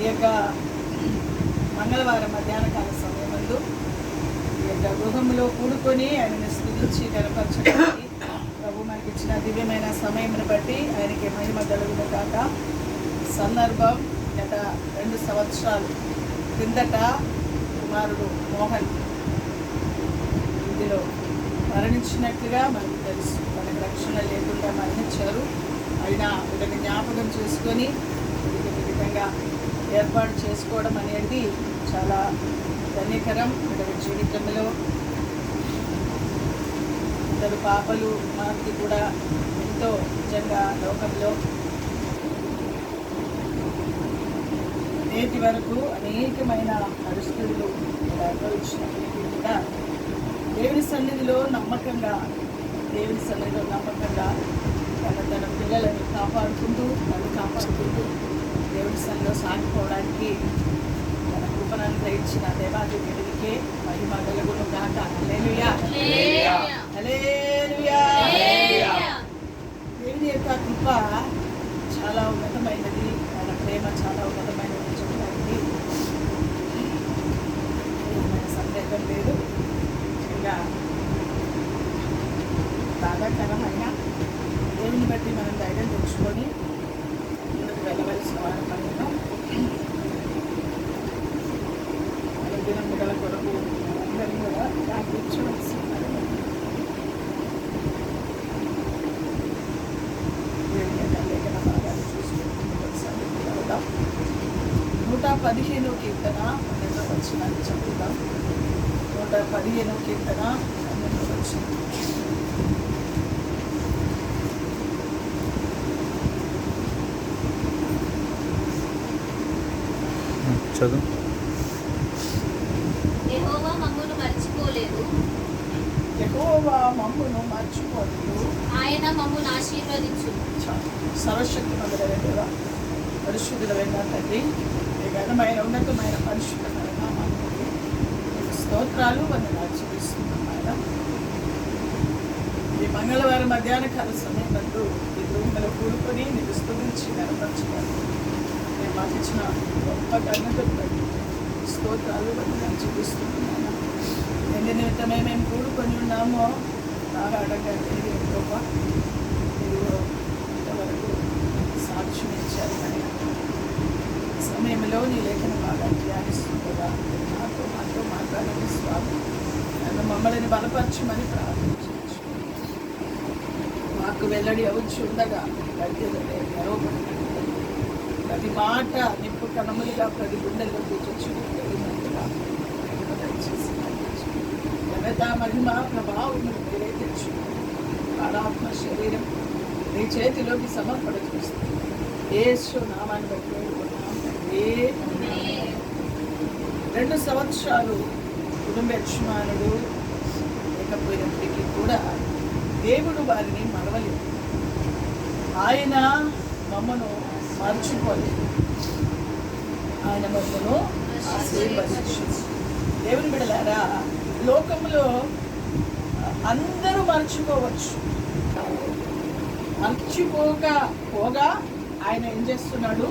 యొక్క మంగళవారం మధ్యాహ్న కాల సమయమందు ఈ యొక్క గృహంలో కూడుకొని ఆయనను స్తుతించి కనపరచడానికి ప్రభు మనకి ఇచ్చిన దివ్యమైన సమయమును బట్టి ఆయనకి మహిమ కలుగును కాక. సందర్భం గత 2 సంవత్సరాలు కిందట కుమారుడు మోహన్ ఇందులో మరణించినట్లుగా మనకు తెలుసు. మనకు రక్షణ లేకుండా మరణించారు. అయినా వీళ్ళని జ్ఞాపకం చేసుకొని వీళ్ళకి ఈ విధంగా ఏర్పాటు చేసుకోవడం అనేది చాలా ధన్యకరం. వీళ్ళ జీవితంలో ఇద్దరు పాపలు మనకి కూడా ఎంతో నిజంగా లోకంలో నేటి వరకు అనేకమైన పరిస్థితులు అనుభవించినప్పటికీ కూడా దేవుని సన్నిధిలో నమ్మకంగా తన పిల్లలని కాపాడుకుంటూ దేవుని సన్నిధిలో సాగిపోవడానికి తన కృపను అనుగ్రహించిన దేవాది దేవుడికే మహిమ కలుగును గాక. హల్లెలూయా, హల్లెలూయా. దేవుని యొక్క కృప చాలా ఉన్నతమైనది, ఆయన ప్రేమ చాలా ఉన్నతమైనది చెప్పడానికి సందేహం లేదు. ఇంకా బాధాకరమైన దేవుని బట్టి మనం ధైర్యం తెచ్చుకొని ముందుకు వెళ్ళవలసిన వారి పనిలో దినం బిడ్డల కొరకు అందరినీ కూడా ప్రార్థించవలసిన లేఖన భాగాలు చూసుకుంటూ 115 కీర్తన 12వ వచనాన్ని చదువుదాం. 115 కీర్తన 12వ వచనం. చదువు. యెహోవా మమ్మును మర్చిపోలేదు, ఆయన మమ్మును ఆశీర్వదించును. సర్వశక్తిమంతుడైన దేవా, పరిశుద్ధుడైన తండ్రి, ఈ ఘనమైన ఉన్నతమైన పరిశుద్ధమైన నామానికి స్తోత్రాలు వందనాలు చెల్లిస్తున్నాం. ఆయన ఈ మంగళవారం మధ్యాహ్న కాల సమయంలో ఈ రూమ్లో కూడుకొని నీకు స్తుతించి కనపరచగలను. నేను మాకు ఇచ్చిన గొప్ప ఘనతను బట్టి స్తోత్రాలు వందనాలు చెల్లిస్తున్నాను. ఎందు నిమిత్తమే మేము కూడుకొని ఉన్నామో ఆడగా గొప్ప ఇదిగో ఇంతవరకు సాక్ష్యం ఇచ్చారు. సమయంలో నీ లేఖన బాగా ధ్యానిస్తుండగా మాతో మాట్లాడండి స్వామి. నన్ను మమ్మల్ని బలపరచమని ప్రార్థించవచ్చు. మాకు వెల్లడి అవచ్చు ఉండగా గడ్డలే గర్వపడి ప్రతి మాట నిప్పు కణములుగా ప్రతి గుండెల్లో కూర్చొచ్చున్నట్టుగా దయచేసి ఘనత మహిమ ప్రభావం మీరే తెచ్చు. ఆత్మ శరీరం నీ చేతిలోకి సమర్పణ చూస్తుంది. యేసు నామాన్ని బట్టి వేడుకున్నాం తండ్రి. 2 సంవత్సరాలు కుటుంబ యజమానుడు లేకపోయినప్పటికీ కూడా దేవుడు వారిని మరవలేదు. ఆయన మమ్మను మర్చిపోలేదు. ఆయన మమ్మను ఆశీర్వదించింది. దేవుని బిడ్డలారా, లోకంలో అందరూ మర్చిపోవచ్చు. మర్చిపోగా ఆయన ఏం చేస్తున్నాడు?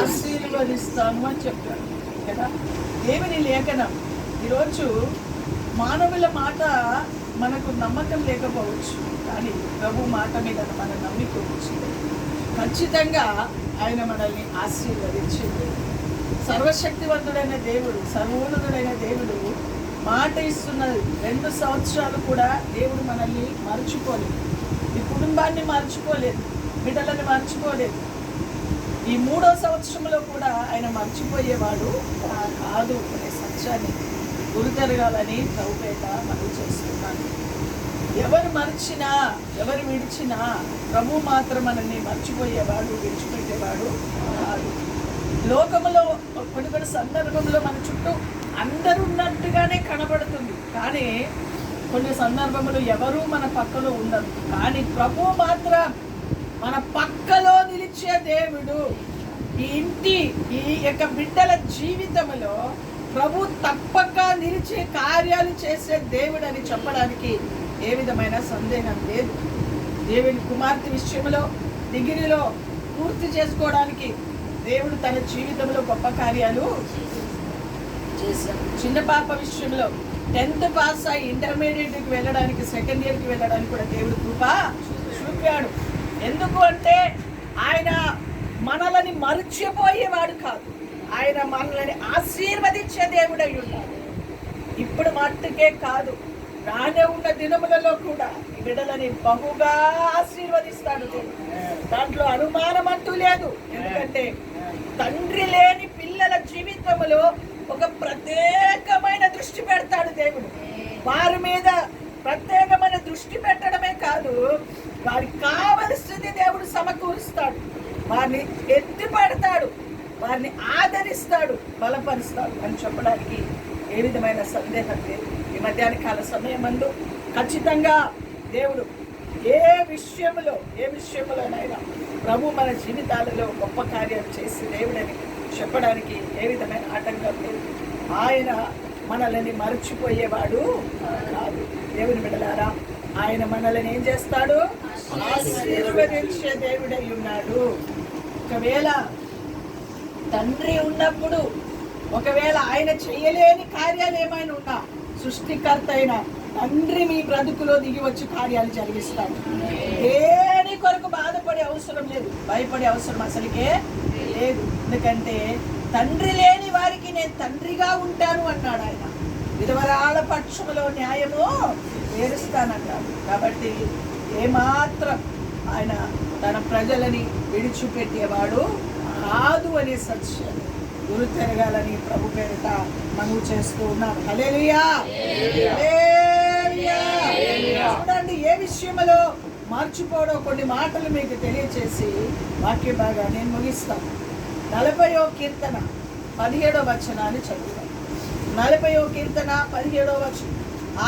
ఆశీర్వదిస్తాను అని చెప్పాడు కదా దేవుని లేఖనం. ఈరోజు మానవుల మాట మనకు నమ్మకం లేకపోవచ్చు, కానీ ప్రభు మాట మీద మన నమ్మిక ఉంచి ఖచ్చితంగా ఆయన మనల్ని ఆశీర్వదించింది. సర్వశక్తివంతుడైన దేవుడు, సర్వోన్నతుడైన దేవుడు మాట ఇస్తున్నది. 2 సంవత్సరాలు కూడా దేవుడు మనల్ని మర్చిపోలేదు. ఈ కుటుంబాన్ని మర్చిపోలేదు, బిడ్డలను మర్చిపోలేదు. ఈ 3వ సంవత్సరంలో కూడా ఆయన మర్చిపోయేవాడు కాదు అనే సత్యాన్ని గుర్తెరగాలని ప్రభుపేట మనవి చేస్తున్నాను. ఎవరు మర్చినా, ఎవరు విడిచినా ప్రభు మాత్రం మనల్ని మర్చిపోయేవాడు, విడిచిపెట్టేవాడు కాదు. లోకములో కొన్ని సందర్భంలో మన చుట్టూ అందరూ ఉన్నట్టుగానే కనబడుతుంది, కానీ కొన్ని సందర్భంలో ఎవరూ మన పక్కలో ఉండరు. కానీ ప్రభు మాత్రం మన పక్కలో నిలిచే దేవుడు. ఈ ఇంటి ఈ యొక్క బిడ్డల జీవితంలో ప్రభు తప్పక నిలిచే కార్యాలు చేసే దేవుడు అని చెప్పడానికి ఏ విధమైన సందేహం లేదు. దేవుని కుమార్తె విషయంలో డిగ్రీలో పూర్తి చేసుకోవడానికి దేవుడు తన జీవితంలో గొప్ప కార్యాలు చేశాడు. చిన్న పాప విషయంలో 10th పాస్ అయ్యి ఇంటర్మీడియట్కి వెళ్ళడానికి, సెకండ్ ఇయర్కి వెళ్ళడానికి కూడా దేవుడు కృప చూపాడు. ఎందుకు అంటే ఆయన మనల్ని మర్చిపోయేవాడు కాదు, ఆయన మనల్ని ఆశీర్వదించే దేవుడై ఉన్నాడు. ఇప్పుడు మట్టుకే కాదు, రానే ఉన్న దినములలో కూడా ఈ బిడ్డలని బహుగా ఆశీర్వదిస్తాడు దేవుడు. దాంట్లో అనుమానం అంటూ లేదు. ఎందుకంటే తండ్రి లేని పిల్లల జీవితంలో ఒక ప్రత్యేకమైన దృష్టి పెడతాడు దేవుడు. వారి మీద ప్రత్యేకమైన దృష్టి పెట్టడమే కాదు, వారికి కావలసింది దేవుడు సమకూరుస్తాడు. వారిని ఎత్తి పడతాడు, వారిని ఆదరిస్తాడు, బలపరుస్తాడు అని చెప్పడానికి ఏ విధమైన సందేహం లేదు. ఈ మధ్యాహ్న కాల సమయమందు ఖచ్చితంగా దేవుడు ఏ విషయంలోనైనా ప్రభు మన జీవితాలలో గొప్ప కార్యాలు చేసి దేవుడని చెప్పడానికి ఏ విధమైన ఆటంకం లేదు. ఆయన మనల్ని మర్చిపోయేవాడు కాదు. దేవుని బిడ్డలారా, ఆయన మనల్ని ఏం చేస్తాడు? ఆశీర్వదించే దేవుడై ఉన్నాడు. ఒకవేళ తండ్రి ఉన్నప్పుడు, ఒకవేళ ఆయన చేయలేని కార్యాలు ఏమైనా ఉన్నా, సృష్టికర్త అయిన తండ్రి మీ బ్రతుకులో దిగి వచ్చి కార్యాలు జరిగిస్తాడు. దేని కొరకు బాధపడే అవసరం లేదు, భయపడే అవసరం అసలుకే లేదు. ఎందుకంటే తండ్రి లేని వారికి నేను తండ్రిగా ఉంటాను అన్నాడు ఆయన. విధవరాల పక్షములో న్యాయము తీరుస్తానన్నాడు. కాబట్టి ఏమాత్రం ఆయన తన ప్రజలని విడిచిపెట్టేవాడు కాదు అనే సత్యాన్ని గురు తిరగాలని ప్రభు పేరిట మనవి చేస్తూ ఉన్నాను. హల్లెలూయా, హల్లెలూయా. చూడండి, ఏ విషయంలో మార్చిపోవడం కొన్ని మాటలు మీకు తెలియచేసి వాక్య భాగా నేను ముగిస్తాను. 40వ కీర్తన 17వ వచనాన్ని చదువుతాను. 40వ కీర్తన 17వ వచనం.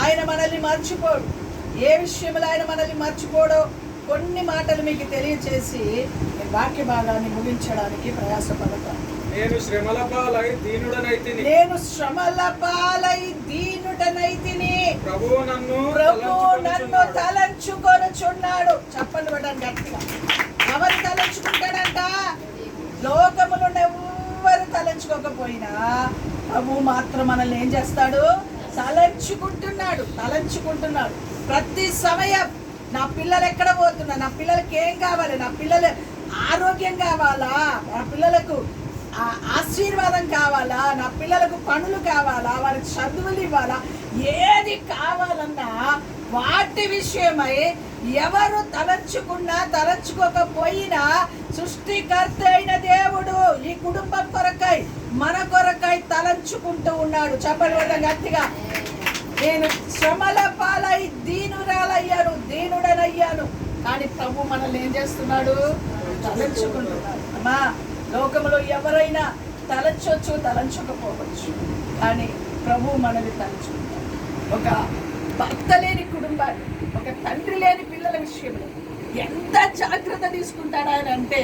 ఆయన మనల్ని మర్చిపోడు. ఏ విషయంలో ఆయన మనల్ని మర్చిపోడో కొన్ని మాటలు మీకు తెలియచేసి నేను వాక్య భాగాన్ని ముగించడానికి ప్రయాసపడతాను. నేను శ్రమల పాలై దీనుడనైతిని, ప్రభువు నన్ను తలంచుకొనుచున్నాడు. చెప్పండి పడండి గట్టిగా. ఎవరు తలంచుకుంటాడంట? లోకములో ఎవ్వరు తలంచుకోకపోయినా ప్రభువు మాత్రం మనల్ని ఏం చేస్తాడు? తలంచుకుంటున్నాడు. ప్రతి సమయం నా పిల్లలు ఎక్కడ పోతున్నా, నా పిల్లలకి ఏం కావాలి, నా పిల్లలు ఆరోగ్యం కావాలా, నా పిల్లలకు ఆశీర్వాదం కావాలా, నా పిల్లలకు పనులు కావాలా, వారికి చదువులు ఇవ్వాలా, ఏది కావాలన్నా వాటి విషయమై ఎవరు తలంచుకున్నా తలంచుకోకపోయినా సృష్టికర్త అయిన దేవుడు ఈ కుటుంబం కొరకై, మన కొరకై తలంచుకుంటూ ఉన్నాడు. చెప్పడం గట్టిగా. నేను శ్రమల పాలై దీనుడనయ్యాను. కానీ ప్రభు మనల్ని ఏం చేస్తున్నాడు? తలంచుకుంటున్నాడు. అమ్మా, లోకంలో ఎవరైనా తలంచొచ్చు, తలంచకపోవచ్చు, కానీ ప్రభు మనల్ని తలంచుకుంటాడు. ఒక భర్త లేని కుటుంబాన్ని, ఒక తండ్రి లేని పిల్లల విషయంలో ఎంత జాగ్రత్త తీసుకుంటాడు ఆయన అంటే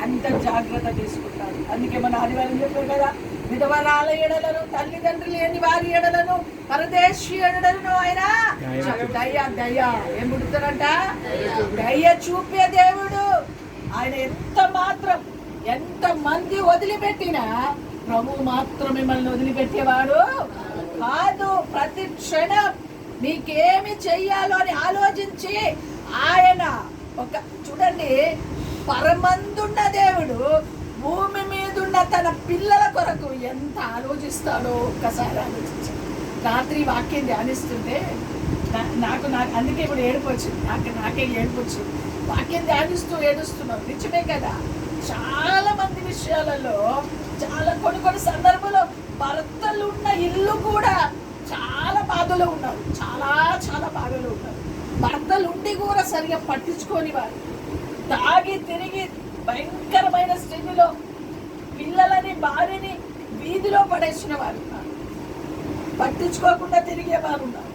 అంత జాగ్రత్త తీసుకుంటాడు. అందుకే మన ఆదివారం చెప్పారు కదా, విధవరాల ఎడలను, తల్లిదండ్రులు లేని వారి ఎడలను, పరదేశీ ఎడలను ఆయన దయ ఏం పుడుతారంట? దయ చూపే దేవుడు ఆయన. ఎంత మంది వదిలిపెట్టినా ప్రభు మాత్రం మిమ్మల్ని వదిలిపెట్టేవాడు కాదు. ప్రతి క్షణం మీకేమి చెయ్యాలో అని ఆలోచించి ఆయన చూడండి, పరమందున్న దేవుడు భూమి మీదున్న తన పిల్లల కొరకు ఎంత ఆలోచిస్తాడో ఒక్కసారి ఆలోచించి. రాత్రి వాక్యం ధ్యానిస్తుంటే నాకు అందుకే ఇప్పుడు ఏడుపు వచ్చింది, నాకే ఏడుపు వచ్చింది. వాక్యం ధ్యానిస్తూ ఏడుస్తున్నాం, నిజమే కదా. చాలా మంది విషయాలలో, కొన్ని సందర్భంలో భర్తలు ఉన్న ఇల్లు కూడా చాలా బాధలో ఉన్నారు, చాలా బాధలో ఉన్నారు. భర్తలు ఉండి కూడా సరిగా పట్టించుకోని వారు, తాగి తిరిగి భయంకరమైన స్థితిలో పిల్లలని, భార్యని వీధిలో పడేసిన వారు ఉన్నారు, పట్టించుకోకుండా తిరిగేవారు ఉన్నారు,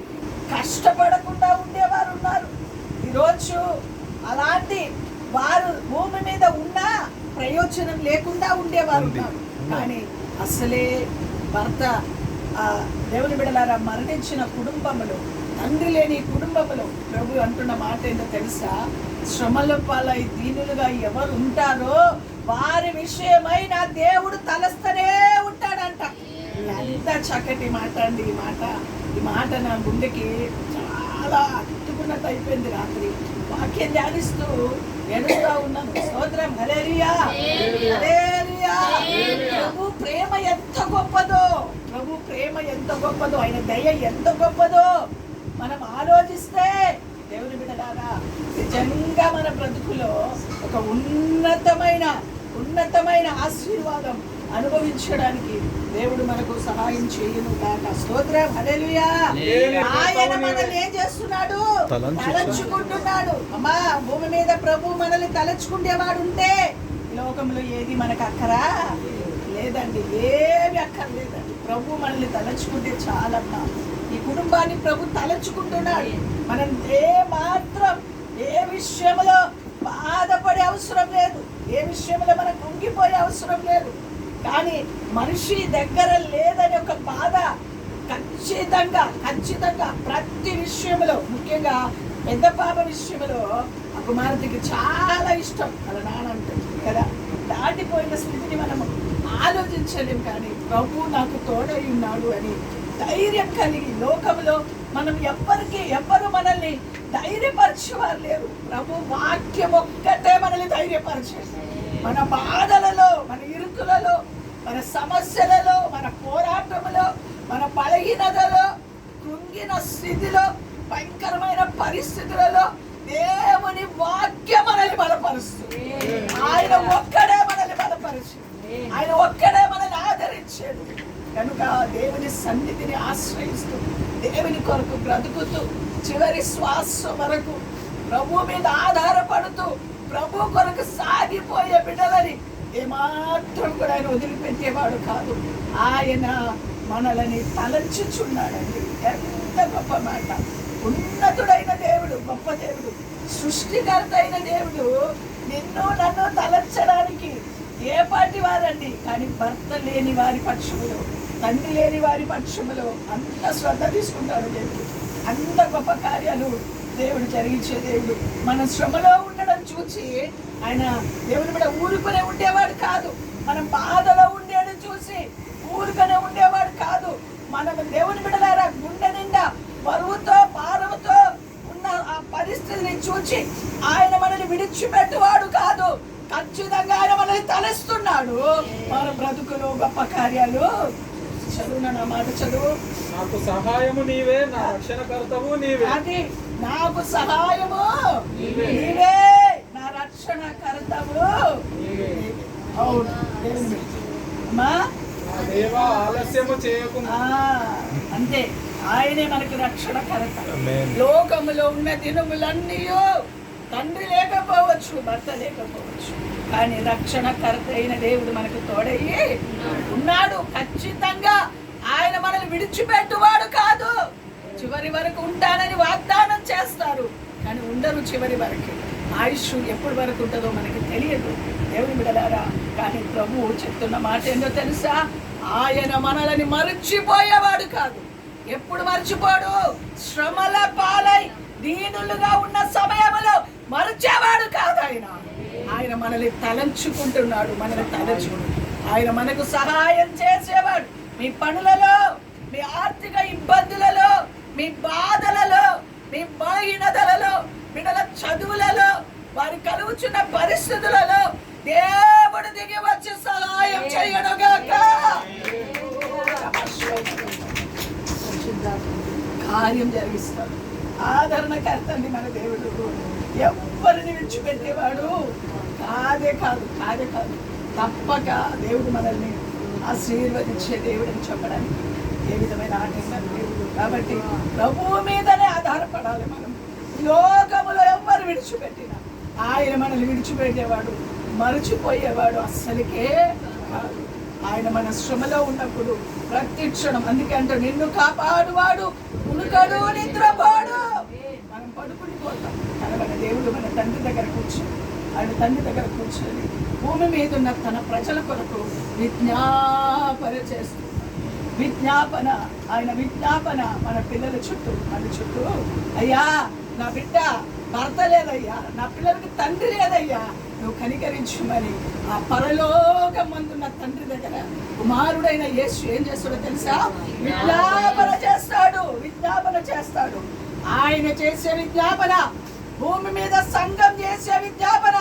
కష్టపడకుండా ఉండేవారు ఉన్నారు. ఈరోజు అలాంటి వారు భూమి మీద ఉన్నా ప్రయోజనం లేకుండా ఉండేవారు ఉన్నారు. కానీ అసలే భర్త దేవుని బిడ్డలారా మరణించిన కుటుంబములో, తండ్రి లేని కుటుంబములో ప్రభు అంటున్న మాట ఏంటో తెలుసా? శ్రమల పాలై దీనులుగా ఎవరు ఉంటారో వారి విషయమై నా దేవుడు తలస్తూనే ఉంటాడంట. ఎంత చక్కటి మాట అండి ఈ మాట నా గుండెకి చాలా అత్తుకున్నట్టు అయిపోయింది. రాత్రి వాక్యం ధ్యానిస్తూ ఎడుస్తా ఉన్నాను. స్తోత్రం, హల్లెలూయా, హల్లెలూయా. ప్రభు ప్రేమ ఎంత గొప్పదో, ప్రభు ప్రేమ ఎంత గొప్పదో, ఆయన దయ ఎంత గొప్పదో మనం ఆలోచిస్తే దేవుని బిడ్డలారా నిజంగా మన బ్రతుకులో ఒక ఉన్నతమైన ఆశీర్వాదం అనుభవించడానికి దేవుడు మనకు సహాయం చేయను కాక. స్తోత్రం, హల్లెలూయా. ఆయన మనల్ని ఏం చేస్తున్నాడు? తలంచుకుంటున్నాడు. అమ్మా, భూమి మీద ప్రభు మనల్ని తలంచుకునేవాడు ఉంటే ఈ లోకంలో ఏది మనకు అక్కరా లేదండి, ఏమి అక్కర్లేదండి. ప్రభు మనల్ని తలంచుకుంటే చాలమ్మా. ఈ కుటుంబాన్ని ప్రభు తలంచుకుంటున్నాడు. మనం ఏ విషయంలో బాధపడే అవసరం లేదు, ఏ విషయంలో మనం కుంగిపోయే అవసరం లేదు. కానీ మనిషి దగ్గర లేదని ఒక బాధ ఖచ్చితంగా ప్రతి విషయంలో, ముఖ్యంగా పెద్ద పాప విషయంలో ఆ కుమార్తెకి చాలా ఇష్టం వాళ్ళ నాన్న ఉంటుంది కదా. దాటిపోయిన స్థితిని మనము ఆలోచించలేం. కానీ ప్రభు నాకు తోడై ఉన్నాడు అని ధైర్యం కలిగి, లోకంలో మనం ఎవ్వరు మనల్ని ధైర్యపరిచేవారు లేరు. ప్రభు వాక్యం ఒక్కటే మనల్ని ధైర్యపరిచేది. మన బాధలలో, మన ఇరుకులలో, మన సమస్యలలో, మన పోరాటములో, మన బలహీనతలో, కృంగిన స్థితిలో, భయంకరమైన పరిస్థితులలో దేవుని వాక్యం మనల్ని బలపరుస్తుంది. ఆయన ఒక్కడే మనల్ని బలపరిచింది, ఆయన ఒక్కడే మనల్ని ఆదరించాడు. కనుక దేవుని సన్నిధిని ఆశ్రయిస్తూ, దేవుని కొరకు బ్రతుకుతూ, చివరి శ్వాస వరకు ప్రభు మీద ఆధారపడుతూ, ప్రభు కొరకు సాగిపోయే బిడ్డలని ఏమాత్రం కూడా ఆయన వదిలిపెట్టేవాడు కాదు. ఆయన మనల్ని తలంచుచున్నాడండి. ఎంత గొప్ప మాట! ఉన్నతుడైన దేవుడు, గొప్ప దేవుడు, సృష్టికర్త అయిన దేవుడు నిన్ను నన్ను తలంచడానికి ఏ పాటి వారండి. కానీ భర్త లేని వారి పక్షములో, తండ్రి లేని వారి పక్షములో అంత శ్రద్ధ తీసుకుంటాడు దేవుడు. అంత గొప్ప కార్యాలు దేవుడు జరిగించే దేవుడు. మన శ్రమలో ఉండడం చూసి ఆయన దేవుని మీద ఊరుకునే ఉండేవాడు కాదు. మనం బాధలో ఉండేది చూసి ఊరుకునే ఉండేవాడు కాదు. మనం దేవుని బిడ్డలారా గుండె నిండా బరువుతో భారముతో ఉన్న ఆ పరిస్థితిని చూసి ఆయన మనల్ని విడిచిపెట్టువాడు కాదు. ఖచ్చితంగా ఆయన మనల్ని తలస్తున్నాడు. మన బ్రతుకులో గొప్ప కార్యాలు. చదువు, నా మాట చదువు. నాకు సహాయము నీవే, నా రక్షణకర్తవు నీవే. అది నాకు సహాయము నీవే, నా రక్షణకర్తవు నీవే. అవును, అమ్మా దేవా ఆలస్యము చేయకుమా. అంతే, ఆయనే మనకు రక్షణకర్త. లోకములో ఉన్న దినములన్నీ తండ్రి లేకపోవచ్చు, భర్త లేకపోవచ్చు, కానీ రక్షణకర్త అయిన దేవుడు మనకు తోడయ్యి ఉన్నాడు. ఖచ్చితంగా ఆయన మనల్ని విడిచిపెట్టువాడు కాదు. చివరి వరకు ఉంటానని వాగ్దానం చేస్తారు, కానీ ఉండరు చివరి వరకు. ఆయుష్ ఎప్పటి వరకు ఉంటుందో మనకి తెలియదు దేవుని బిడ్డలారా. కానీ ప్రభువు చెప్తున్న మాట ఏంటో తెలుసా? ఆయన మనల్ని మరచిపోయేవాడు కాదు. ఎప్పుడు మర్చిపోడు? శ్రమల పాలై దీనులుగా ఉన్న సమయంలో మరచేవాడు కాదు. ఆయన మనల్ని తలంచుకుంటున్నాడు. ఆయన మనకు సహాయం చేసేవాడు. మీ పనులలో, మీ ఆర్థిక ఇబ్బందులలో, మీ బాధలలో, మీ బలహీనతలలో, బిడ్డల చదువులలో, వారి కలుగుచున్న పరిస్థితులలో దేవుడు దిగి వచ్చి సహాయం చేయడుగాక. కార్యం జరిగిస్తాడు. ఆదరణకర్తండి మన దేవుడు. ఎవ్వరిని విడిచిపెట్టేవాడు కాదే కాదు. తప్పక దేవుడు మనల్ని ఆశీర్వదించే దేవుడు అని చెప్పడానికి ఏ విధమైన ఆటంకం లేదు. కాబట్టి ప్రభువు మీదనే ఆధారపడాలి మనం. లోకములో ఎవ్వరు విడిచిపెట్టినా ఆయన మనల్ని విడిచిపెట్టేవాడు, మరచిపోయేవాడు అస్సలకే కాదు. ఆయన మన శ్రమలో ఉన్నప్పుడు ప్రతి క్షణం, అందుకే అంటే నిన్ను కాపాడువాడు ఉనుకడు నిద్రపోడు. మనం పడుకుని పోతాం, కానీ మన దేవుడు మన తండ్రి దగ్గర కూర్చొని, ఆయన తండ్రి దగ్గర కూర్చొని భూమి మీద ఉన్న తన ప్రజల కొరకు విజ్ఞాపన చేస్తుంది. ఆయన విజ్ఞాపన మన పిల్లల చుట్టూ, మన చుట్టూ, అయ్యా నా బిడ్డ భర్త లేదయ్యా, నా పిల్లలకి తండ్రి లేదయ్యా, నువ్వు కనికరించుమని ఆ పరలోకమందున్న తండ్రి దగ్గర కుమారుడైన యేసు ఏం చేస్తాడో తెలుసా? విజ్ఞాపన చేస్తాడు. ఆయన చేసే విజ్ఞాపన, భూమి మీద సంఘం చేసే విజ్ఞాపన,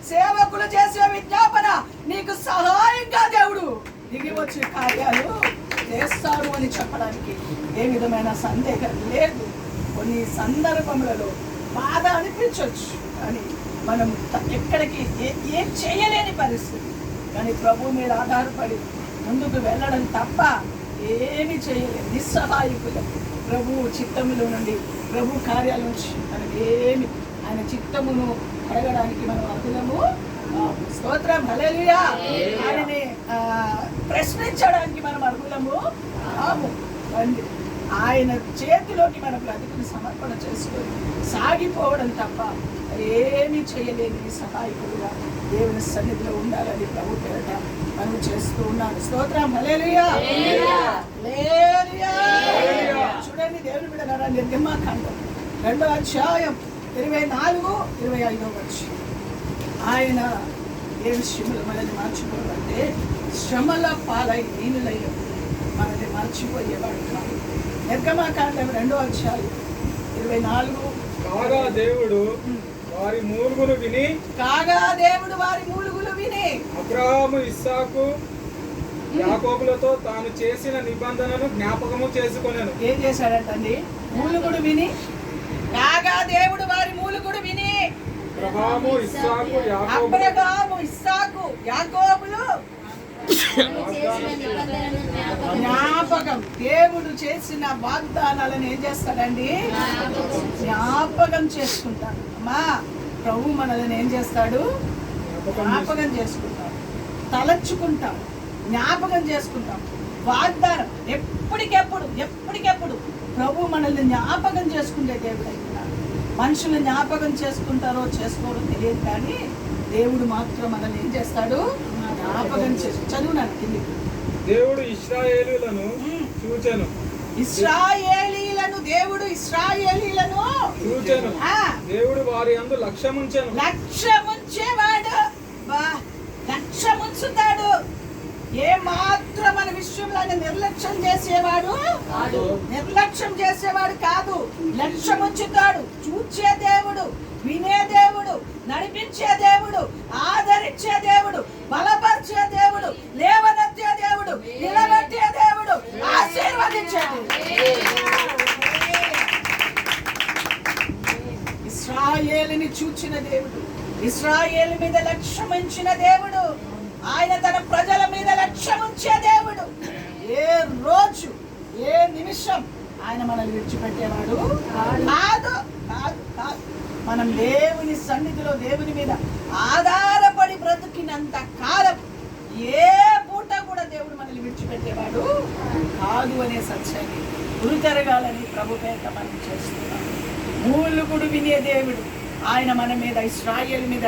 సేవకులు చేసే విజ్ఞాపన, నీకు సహాయంగా దేవుడు దిగి వచ్చే కార్యాలు చేస్తాడు అని చెప్పడానికి ఏ విధమైన సందేహం లేదు. కొన్ని సందర్భములలో బాధ అనిపించవచ్చు, కానీ మనం ఎక్కడికి ఏం చేయలేని పరిస్థితి, కానీ ప్రభు మీద ఆధారపడి ముందుకు వెళ్ళడం తప్ప ఏమి చేయలేదు. నిస్సహాయకులు ప్రభు చిత్తములో నుండి, ప్రభు కార్యాల నుంచి మనం ఏమి ఆయన చిత్తమును అడగడానికి మనం అర్హులము. స్తోత్రం, హల్లెలూయా. ఆయనని ప్రశ్నించడానికి మనం అర్హులము కాము. ఆయన చేతిలోకి మన బ్రతుకుని సమర్పణ చేసుకొని సాగిపోవడం తప్ప ఏమీ చేయలేని సహాయకుడుగా దేవుని సన్నిధిలో ఉండాలని ప్రభు పేరట మనం చేస్తూ ఉన్నాను. స్తోత్రం, హల్లెలూయా. చూడండి దేవుని బిడ్డలారా, నిర్గమాకాండం 2వ అధ్యాయం 24-25 వచ్చి ఆయన ఏ విషయంలో మనల్ని మార్చిపోవాలంటే శ్రమల పాలై దీనులైనప్పుడు మనల్ని మర్చిపోయేవాడు కాదు. నిర్గమాకాండం 2వ అధ్యాయం 24. కాగా దేవుడు వారి మూలుగులు విని అబ్రహాము, ఇస్సాకు, యాకోబులతో తాను చేసిన నిబంధనను జ్ఞాపకము చేసుకొనెను. ఏం చేశాడంటండి? మూలుగుడు విని, కాగా దేవుడు వారి మూలుగుడు విని అబ్రహాము, ఇస్సాకు, యాకోబులు జ్ఞాపకం, దేవుడు చేసిన వాగ్దానాలను ఏం చేస్తాడండి? జ్ఞాపకం చేసుకుంటాడు. అమ్మా, ప్రభు మనల్ని ఏం చేస్తాడు? జ్ఞాపకం చేసుకుంటాడు, తలచుకుంటాం, జ్ఞాపకం చేసుకుంటాం. వాగ్దానం ఎప్పటికెప్పుడు ప్రభు మనల్ని జ్ఞాపకం చేసుకుంటే దేవుడు అయిపోయినాడు. మనుషులు జ్ఞాపకం చేసుకుంటారో చేసుకోవడం తెలియదు, కానీ దేవుడు మాత్రం మనల్ని ఏం చేస్తాడు? జ్ఞాపకం చేసి. చదువునాను కిందికి. దేవుడు ఇశ్రాయేలీయులను చూచెను. దేవుడు ఇశ్రాయేలీయులను చూచెను. దేవుడు వారి యందు లక్ష్యముంచేవాడు. లక్ష్యముంచుతాడు. ఏ మాత్రం మన విషయంలో నిర్లక్ష్యం చేసేవాడు కాదు. లక్ష్యముంచుతాడు. చూచే దేవుడు, వినే దేవుడు, నడిపించే దేవుడు, ఆదరించే దేవుడు, బలపరిచే దేవుడు, లేవనెత్తే దేవుడు, నిలబెట్టే దేవుడు, ఆశీర్వదించే దేవుడు. ఇశ్రాయేలుని చూచిన దేవుడు, ఇశ్రాయేలు మీద లక్ష్యముంచిన దేవుడు, ఆయన తన ప్రజల మీద లక్ష్యముంచే దేవుడు. ఏ రోజు, ఏ నిమిషం ఆయన మనల్ని విడిచిపెట్టేవాడు కాదు. మనం దేవుని సన్నిధిలో, దేవుని మీద ఆధారపడి బ్రతికినంత కాలం ఏ పూట కూడా దేవుడు మనల్ని విడిచిపెట్టేవాడు కాదు అనే సత్యాన్ని గురుతెరగాలని ప్రభు పేట మనం చేస్తున్నాం. మూలుగుడు వినే దేవుడు, ఆయన మన మీద, ఇశ్రాయేలు మీద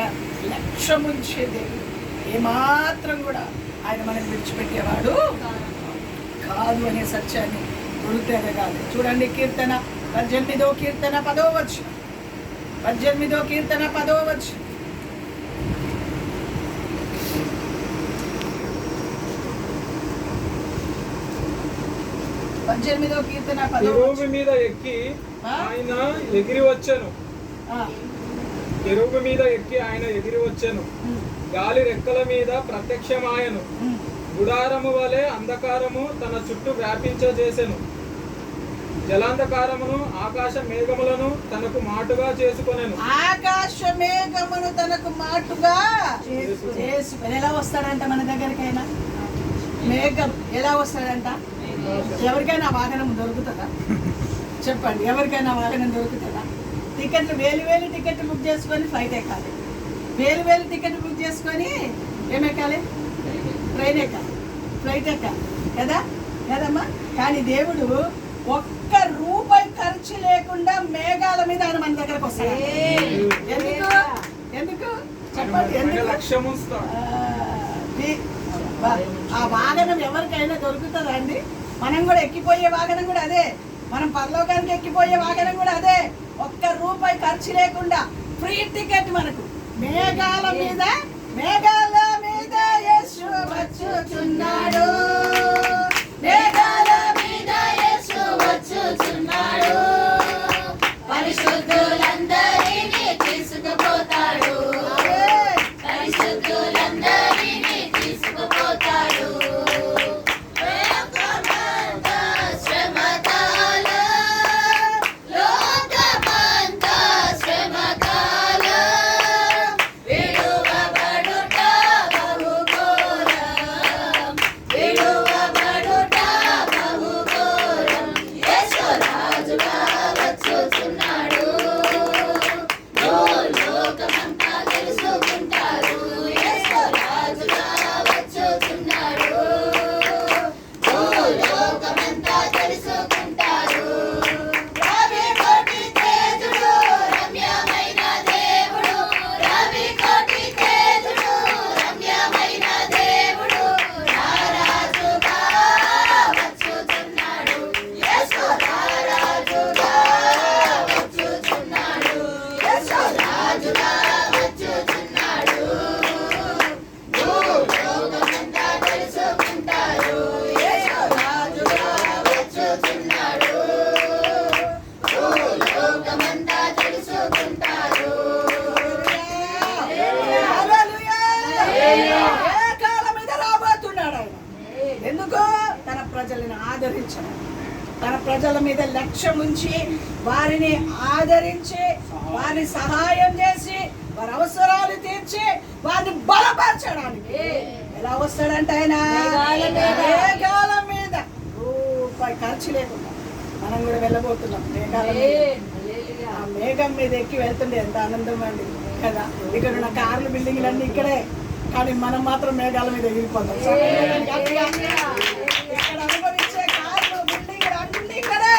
లక్ష్యముంచే దేవుడు. ఏమాత్రం కూడా ఆయన మనల్ని విడిచిపెట్టేవాడు కాదు అనే సత్యాన్ని గుర్తెరగాలి. చూడండి, కీర్తన 18వ కీర్తన 10వ వచనం. 18వ కీర్తన 10వ వచనం. కెరూబు మీద ఎక్కి ఆయన ఎగిరి వచ్చెను. కెరూబు మీద ఎక్కి ఆయన ఎగిరి వచ్చెను. గాలి రెక్కల మీద ప్రత్యక్షమాయను. గుడారము వలె అంధకారము తన చుట్టూ వ్యాపించేసెను. జలాంధకారమును ఆకాశ మేఘములను తనకు మాటుగా చేసుకొనెను. ఆకాశ మేఘమును తనకు మాటుగా చేసుకొని. ఎలా వస్తాడంట మన దగ్గరికైనా? మేఘం ఎలా వస్తాడంట? ఎవరికైనా వాహనం దొరుకుతుందా? చెప్పండి, ఎవరికైనా వాహనం దొరుకుతుందా? టికెట్లు వేలు టికెట్లు బుక్ చేసుకొని ఫ్లైట్ ఎక్కాలి. వేలు టికెట్లు బుక్ చేసుకొని ఏమెక్కాలి? ట్రైన్ ఎక్కాలి, ఫ్లైట్ ఎక్కాలి కదమ్మా. కానీ దేవుడు ఒక్క రూపాయి ఖర్చు లేకుండా మేఘాల మీద ఆయన మన దగ్గరకు వస్తాడు. ఎందుకు చెప్పండి? ఆ వాహనం ఎవరికైనా దొరుకుతుందా అండి? మనం కూడా ఎక్కిపోయే వాహనం కూడా అదే. మనం పరలోకానికి ఎక్కిపోయే వాహనం కూడా అదే. ఒక్క రూపాయి ఖర్చు లేకుండా ఫ్రీ టికెట్ మనకు. మేఘాల మీద యేసు వచ్చుచున్నాడు. మేఘాల మీద యేసు వచ్చుచున్నాడు. పరిశుద్ధులందరినీ తీసుకుపోతాడు. పరిశుద్ధులందరినీ తీసుకుపోతాడు. లోకమంతా శ్రమకాల, లోకమంతా శ్రమకాల, విడువబడుట బహుఘోరం, విడువబడుట బహుఘోరం. యేసు రాజుగా వచ్చుచున్నాడు. లోకమంతా తెలుసుకుంటారు. యేసు రాజుగా వచ్చుచున్నాడు. లోకమంతా తెలుసుకుంటారు. రవి కోటి తేజుడు, రమ్యమైన దేవుడు. రవి కోటి తేజుడు, రమ్యమైన దేవుడు. రారాజుగా వచ్చుచున్నాడు. యేసు రారాజుగా వచ్చుచున్నాడు. యేసు రాజుగా వచ్చుచున్నాడు. లోకమంతా తెలుసుకుంటారు. యేసు రాజుగా వచ్చుచున్నాడు. లోకమంతా తెలుసుకుంటారు. హల్లెలూయా. మేఘాల మీద రాబోతున్నాడు ఆయన. ఎందుకు? తన ప్రజలను ఆదరించడం, తన ప్రజల మీద లక్ష్యం ఉంచి వారిని ఆదరించి వారిని సహాయం చేసి వారి అవసరాలు తీర్చి వారిని బలపరచడానికి ఎలా వస్తాడంటే ఆయన మేఘాల మీద రూపాయి ఖర్చు లేకుండా మనం కూడా వెళ్ళబోతున్నాం మేఘాల మీద. ఆ మేఘం మీద ఎక్కి వెళ్తుండే ఎంత ఆనందం అండి కదా. ఇక్కడ ఉన్న కార్లు బిల్డింగ్లు అన్ని ఇక్కడే, కానీ మనం మాత్రం మేఘాల మీద ఎగిరిపోతాం. ఇక్కడ అనుభవించే కార్లు బిల్డింగ్లు అన్ని ఇక్కడే,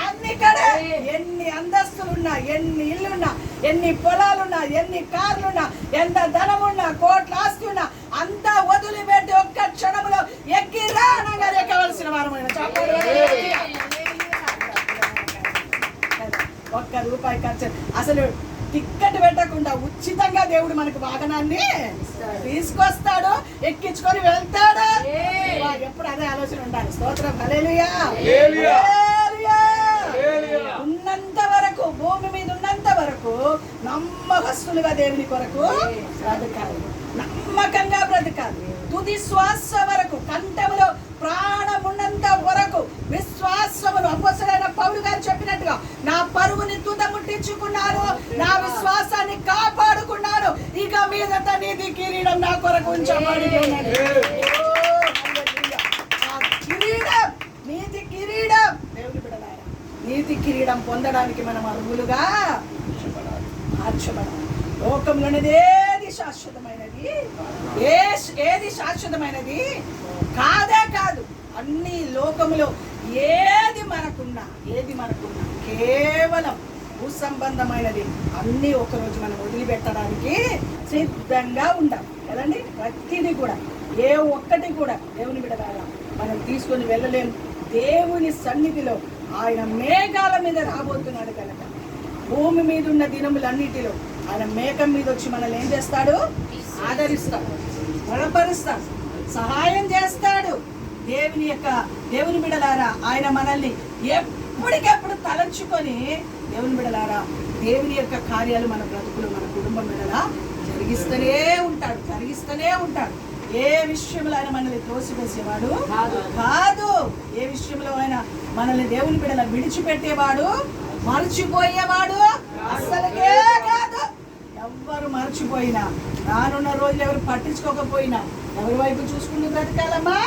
అన్ని ఇక్కడే. ఎన్ని అంతస్తులున్నా, ఎన్ని ఇల్లున్నా, ఎన్ని పొలాలున్నా, ఎన్ని కార్లున్నా, ఎంత ధనమున్నా, కోట్ల ఆస్తి ఉన్నా, అంతా వదిలిపెట్టి ఒక్క క్షణంలో ఎక్కి రానగా ఎక్కవలసిన వారమైన ఒక్క రూపాయి ఖర్చు. అసలు టిక్కెట్ పెట్టకుండా ఉచితంగా దేవుడు మనకు వాహనాన్ని తీసుకొస్తాడు, ఎక్కించుకొని వెళ్తాడు. ఎప్పుడు అదే ఆలోచన ఉండాలి. స్తోత్రం. హల్లెలూయా. ఉన్నంత వరకు, భూమి మీద ఉన్నంత వరకు నమ్మకస్తులుగా దేవుని కొరకు బ్రతకాలి, నమ్మకంగా బ్రతకాలి. తుది శ్వాస వరకు, కంఠములో ప్రాణం ఉన్నంత వరకు విశ్వాసమును, అపోస్తలుడైన పౌలు గారు చెప్పినట్టుగా నా పరువుని తుదముట్టించుకున్నాను, నా విశ్వాసాన్ని కాపాడుకున్నాను, ఇక మీదట నీతి కిరీటం నా కొరకు ఉంచబడి ఉన్నది. ఆ కిరీటం, నీతి కిరీటం, దేవుని బిడ్డలారా, నీతి కిరీటం పొందడానికి మనం అర్హులుగా మార్చబడాలి. లోకంలోనిది ఏది శాశ్వతమైనది, ఏది శాశ్వతమైనది కాదే కాదు. అన్ని లోకములో ఏది మనకున్నా కేవలం భూసంబంధమైనది. అన్నీ ఒకరోజు మనం వదిలిపెట్టడానికి సిద్ధంగా ఉండాలి కదండి. ప్రతిదీ కూడా, ఏ ఒక్కటి కూడా దేవుని బిడ్డలారా మనం తీసుకొని వెళ్ళలేము. దేవుని సన్నిధిలో ఆయన మేఘాల మీద రాబోతున్నాడు కనుక భూమి మీద ఉన్న దినములన్నిటిలో ఆయన మేఘం మీద వచ్చి మనల్ని ఏం చేస్తాడు? ఆదరిస్తాడు, బలపరుస్తాడు, సహాయం చేస్తాడు. దేవుని బిడలారా ఆయన మనల్ని ఎప్పటికెప్పుడు తలంచుకొని దేవుని బిడలారా దేవుని యొక్క కార్యాలు మన బ్రతుకులు, మన కుటుంబం బిడలా జరిగిస్తూనే ఉంటాడు. ఏ విషయంలో ఆయన మనల్ని తోసివేసేవాడు కాదు. ఏ విషయంలో ఆయన మనల్ని దేవుని బిడల విడిచిపెట్టేవాడు, మర్చిపోయేవాడు అస్సలకే కాదు. ఎవ్వరు మర్చిపోయినా, రానున్న రోజులు ఎవరు పట్టించుకోకపోయినా ఎవరి వైపు చూసుకుంటూ బ్రతకాలమ్మా?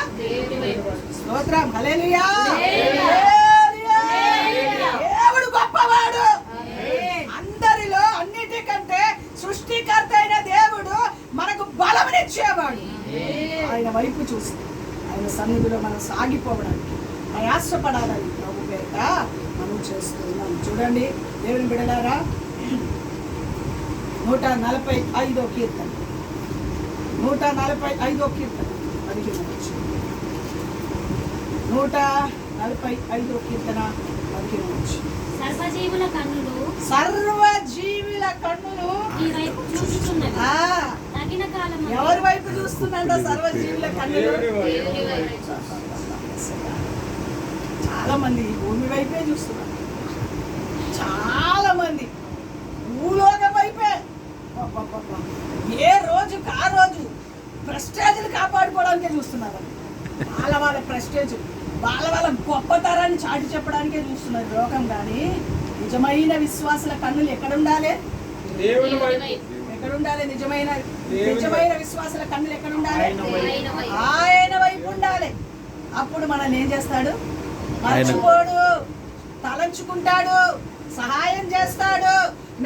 స్తోత్రం. హల్లెలూయా. దేవుడు గొప్పవాడు. అందరిలో అన్నిటికంటే సృష్టికర్త అయిన దేవుడు మనకు బలమునిచ్చేవాడు. ఆయన వైపు చూస్తే ఆయన సన్నిధిలో మనం సాగిపోవడానికి ప్రయాసపడాలని ప్రభు పేరిట మనం చేస్తున్నాం. చూడండి దేవుని బిడలారా, 145వ కీర్తన 145వ కీర్తన 15 కీర్తన 15. సర్వజీవుల కన్నులు సర్వజీవుల కన్నులు ఈ వైపు చూస్తున్నవి. ఆ, తగిన కాలం ఎవరి వైపు చూస్తుందంట సర్వజీవుల కన్నులు? చాలా మంది ఈ భూమి వైపే చూస్తున్నారు. చాలా మంది భూలోకం వైపే. అబ్బబ్బబ్బ. ఏ రోజుకు ఆ రోజు ప్రెస్టేజ్లు కాపాడుకోవడానికే చూస్తున్నారు. వాళ్ళ ప్రెస్టేజ్, వాళ్ళ గొప్పతరాన్ని చాటి చెప్పడానికే చూస్తున్నారు లోకం. కానీ నిజమైన విశ్వాసుల కన్నులు ఎక్కడ ఉండాలి? ఎక్కడ ఉండాలి? నిజమైన విశ్వాసుల కన్నులు ఎక్కడ ఉండాలి? ఆయన వైపు ఉండాలి. అప్పుడు మనల్ని ఏం చేస్తాడు? మర్చిపోడు, తలంచుకుంటాడు, సహాయం చేస్తాడు,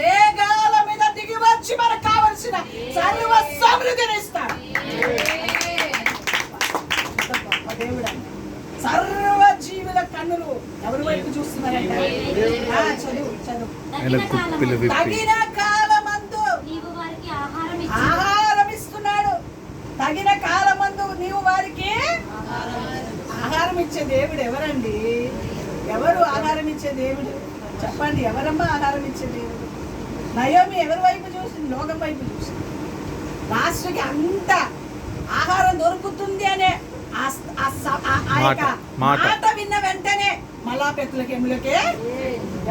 మేఘాల మీద దిగి వచ్చి మనకు కావలసిన సర్వ సమృద్ధిని ఇస్తాడు. దేవుడు సర్వ జీవుల కన్నులు ఎవరి వైపు చూస్తున్నారంటే చదువు తగిన కాలమందు నీవు వారికి ఆహారం ఇచ్చి ఆహారం ఇస్తున్నాడు. తగిన కాలమందు నీవు వారికి ఆహారం ఇచ్చే దేవుడు ఎవరండి? ఎవరు ఆహారం ఇచ్చే దేవుడు? చెప్పండి, ఎవరమ్మా ఆహారం ఇచ్చే దేవుడు? నయోమి ఎవరి వైపు చూసింది? లోకం వైపు చూసింది. రాష్ట్రకి అంత ఆహారం దొరుకుతుంది అనే మాట విన్న వెంటనే మళ్ళా పెతులకేములకే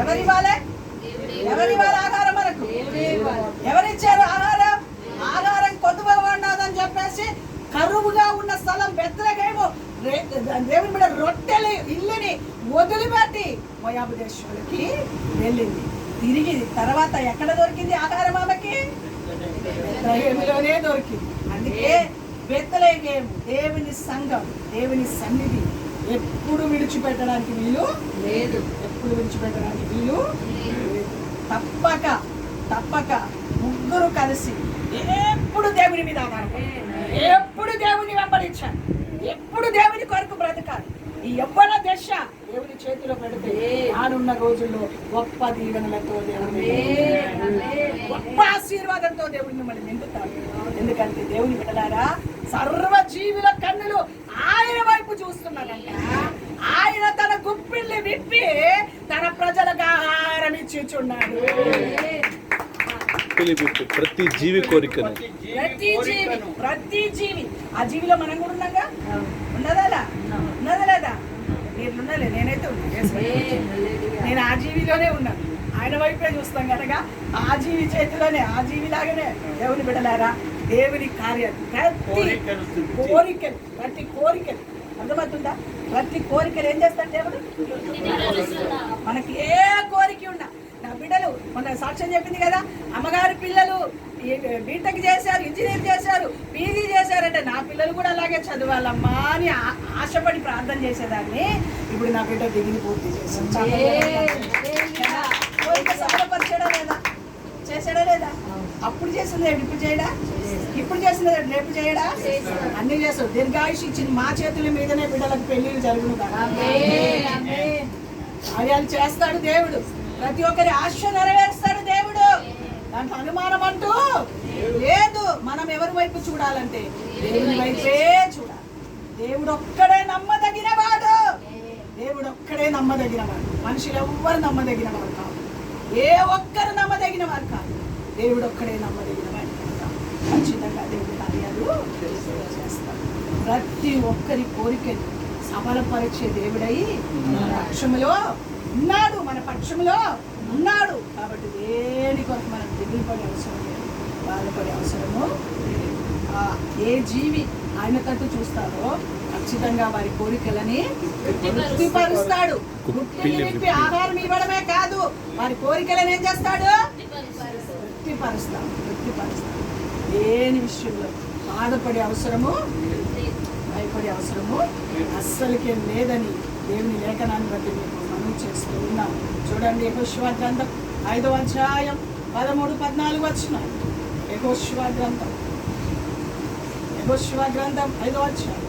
ఎవరివ్వాలి ఆహారం? మనకు ఎవరిచ్చారు ఆహారం? ఆహారం కొద్దుగా ఉన్నదని చెప్పేసి కరువుగా ఉన్న స్థలం బెత్లెహేము దేవుని మీద రొట్టెలు ఇల్లుని వదిలిపెట్టి మోయాబు దేశంలోకి వెళ్ళింది. తిరిగి తర్వాత ఎక్కడ దొరికింది ఆహారం? ఆమెకి బెత్లెహేములోనే దొరికింది. అందుకే బెత్లెహేము దేవుని సంఘం, దేవుని సన్నిధి ఎప్పుడు విడిచిపెట్టడానికి వీలు లేదు. ఎప్పుడు విడిచిపెట్టడానికి వీలు లేదు. తప్పక ముగ్గురు కలిసి ఎప్పుడు దేవుని మీద ఆధారపడాలి, ఎప్పుడు దేవుని వెంబడించాలి, ఎప్పుడు దేవుని కొరకు బ్రతకాలి. ఈ యవ్వన దశ దేవుని చేతిలో పెడితే రానున్న రోజుల్లో గొప్ప దీవెనలతో దేవుని, గొప్ప ఆశీర్వాదంతో దేవుని మిమ్మల్ని నిండుతాడు. ఎందుకంటే దేవుని బిడ్డలారా, సర్వజీవుల కన్నులు ఆయన వైపు చూస్తున్నారంట. ఆయన తన గుప్పిల్ని విప్పి తన ప్రజలకు ఆహారం ఇచ్చిచున్నాడు. ప్రతి జీవి కోరికను, ప్రతి జీవి. ఆ జీవిలో మనం కూడా ఉన్నాగా? ఉన్నదా లేదా? మీరు ఉన్నలే, నేనైతే నేను ఆ జీవిలోనే ఉన్నాను. ఆయన వైపే చూస్తాం కనుక ఆ జీవి చేతిలోనే, ఆ జీవిలాగానే దేవుని బిడ్డలారా దేవుని కార్యాలు, ప్రతి కోరికలు అర్థమవుతుందా? ప్రతి కోరికలు ఏం చేస్తాడు దేవుడు? మనకి ఏ కోరిక ఉన్నా, నా బిడ్డలు మన సాక్ష్యం చెప్పింది కదా, అమ్మగారి పిల్లలు బీటెక్ చేశారు, ఇంజనీర్ చేశారు, పీజీ చేశారంటే నా పిల్లలు కూడా అలాగే చదవాలమ్మా అని ఆశపడి ప్రార్థన చేసేదాన్ని. ఇప్పుడు నా బిడ్డ డిగ్రీ పూర్తి చేశాడు. కోరిక సఫలపరిచాడా లేదా? చేశాడా లేదా? అప్పుడు చేసింది ఇప్పుడు చేయడా? ఇప్పుడు చేసింది రేపు చేయడా? అన్ని చేస్తాడు. దీర్ఘాయుష్ ఇచ్చింది మా చేతుల మీదనే బిడ్డలకు పెళ్లిళ్ళు జరుగును కదా. కార్యాలు చేస్తాడు దేవుడు. ప్రతి ఒక్కరి ఆశ నెరవేరుస్తాడు దేవుడు. దాంట్లో అనుమానం అంటూ లేదు. మనం ఎవరి వైపు చూడాలంటే దేవుని వైపే చూడాలి. దేవుడు ఒక్కడే నమ్మదగినవాడు. దేవుడు ఒక్కడే నమ్మదగినవాడు. మనుషులు ఎవ్వరు నమ్మదగినవాడు కాదు. ఏ ఒక్కరు నమ్మదగినవారు కాదు. దేవుడు ఒక్కడే నమ్మదగినవాడు. ఖచ్చితంగా దేవుడి కార్యాలు చేస్తాడు. ప్రతి ఒక్కరి కోరికని సఫలపరిచే దేవుడై మన పక్షములో ఉన్నాడు. కాబట్టి దేని కొరకు మనం దిగులు పడే అవసరం లేదు, బాధపడే అవసరము లేదు. ఏ జీవి ఆయన తట్టు చూస్తారో ఖచ్చితంగా వారి కోరికలని తృప్తిపరుస్తాడు. గుప్పిల్ని విప్పి ఆహారం ఇవ్వడమే కాదు, వారి కోరికలను ఏం చేస్తాడు? తృప్తిపరుస్తాడు. దేని విషయంలో బాధపడే అవసరము, భయపడే అవసరము అస్సలకే లేదని దేవుని లేఖనాన్ని బట్టి మేము మనం చేస్తూ ఉన్నాం. చూడండి, యెహోషువ గ్రంథం 5వ అధ్యాయం 13-14 వచనాలు. యెహోషువ గ్రంథం 5వ అధ్యాయం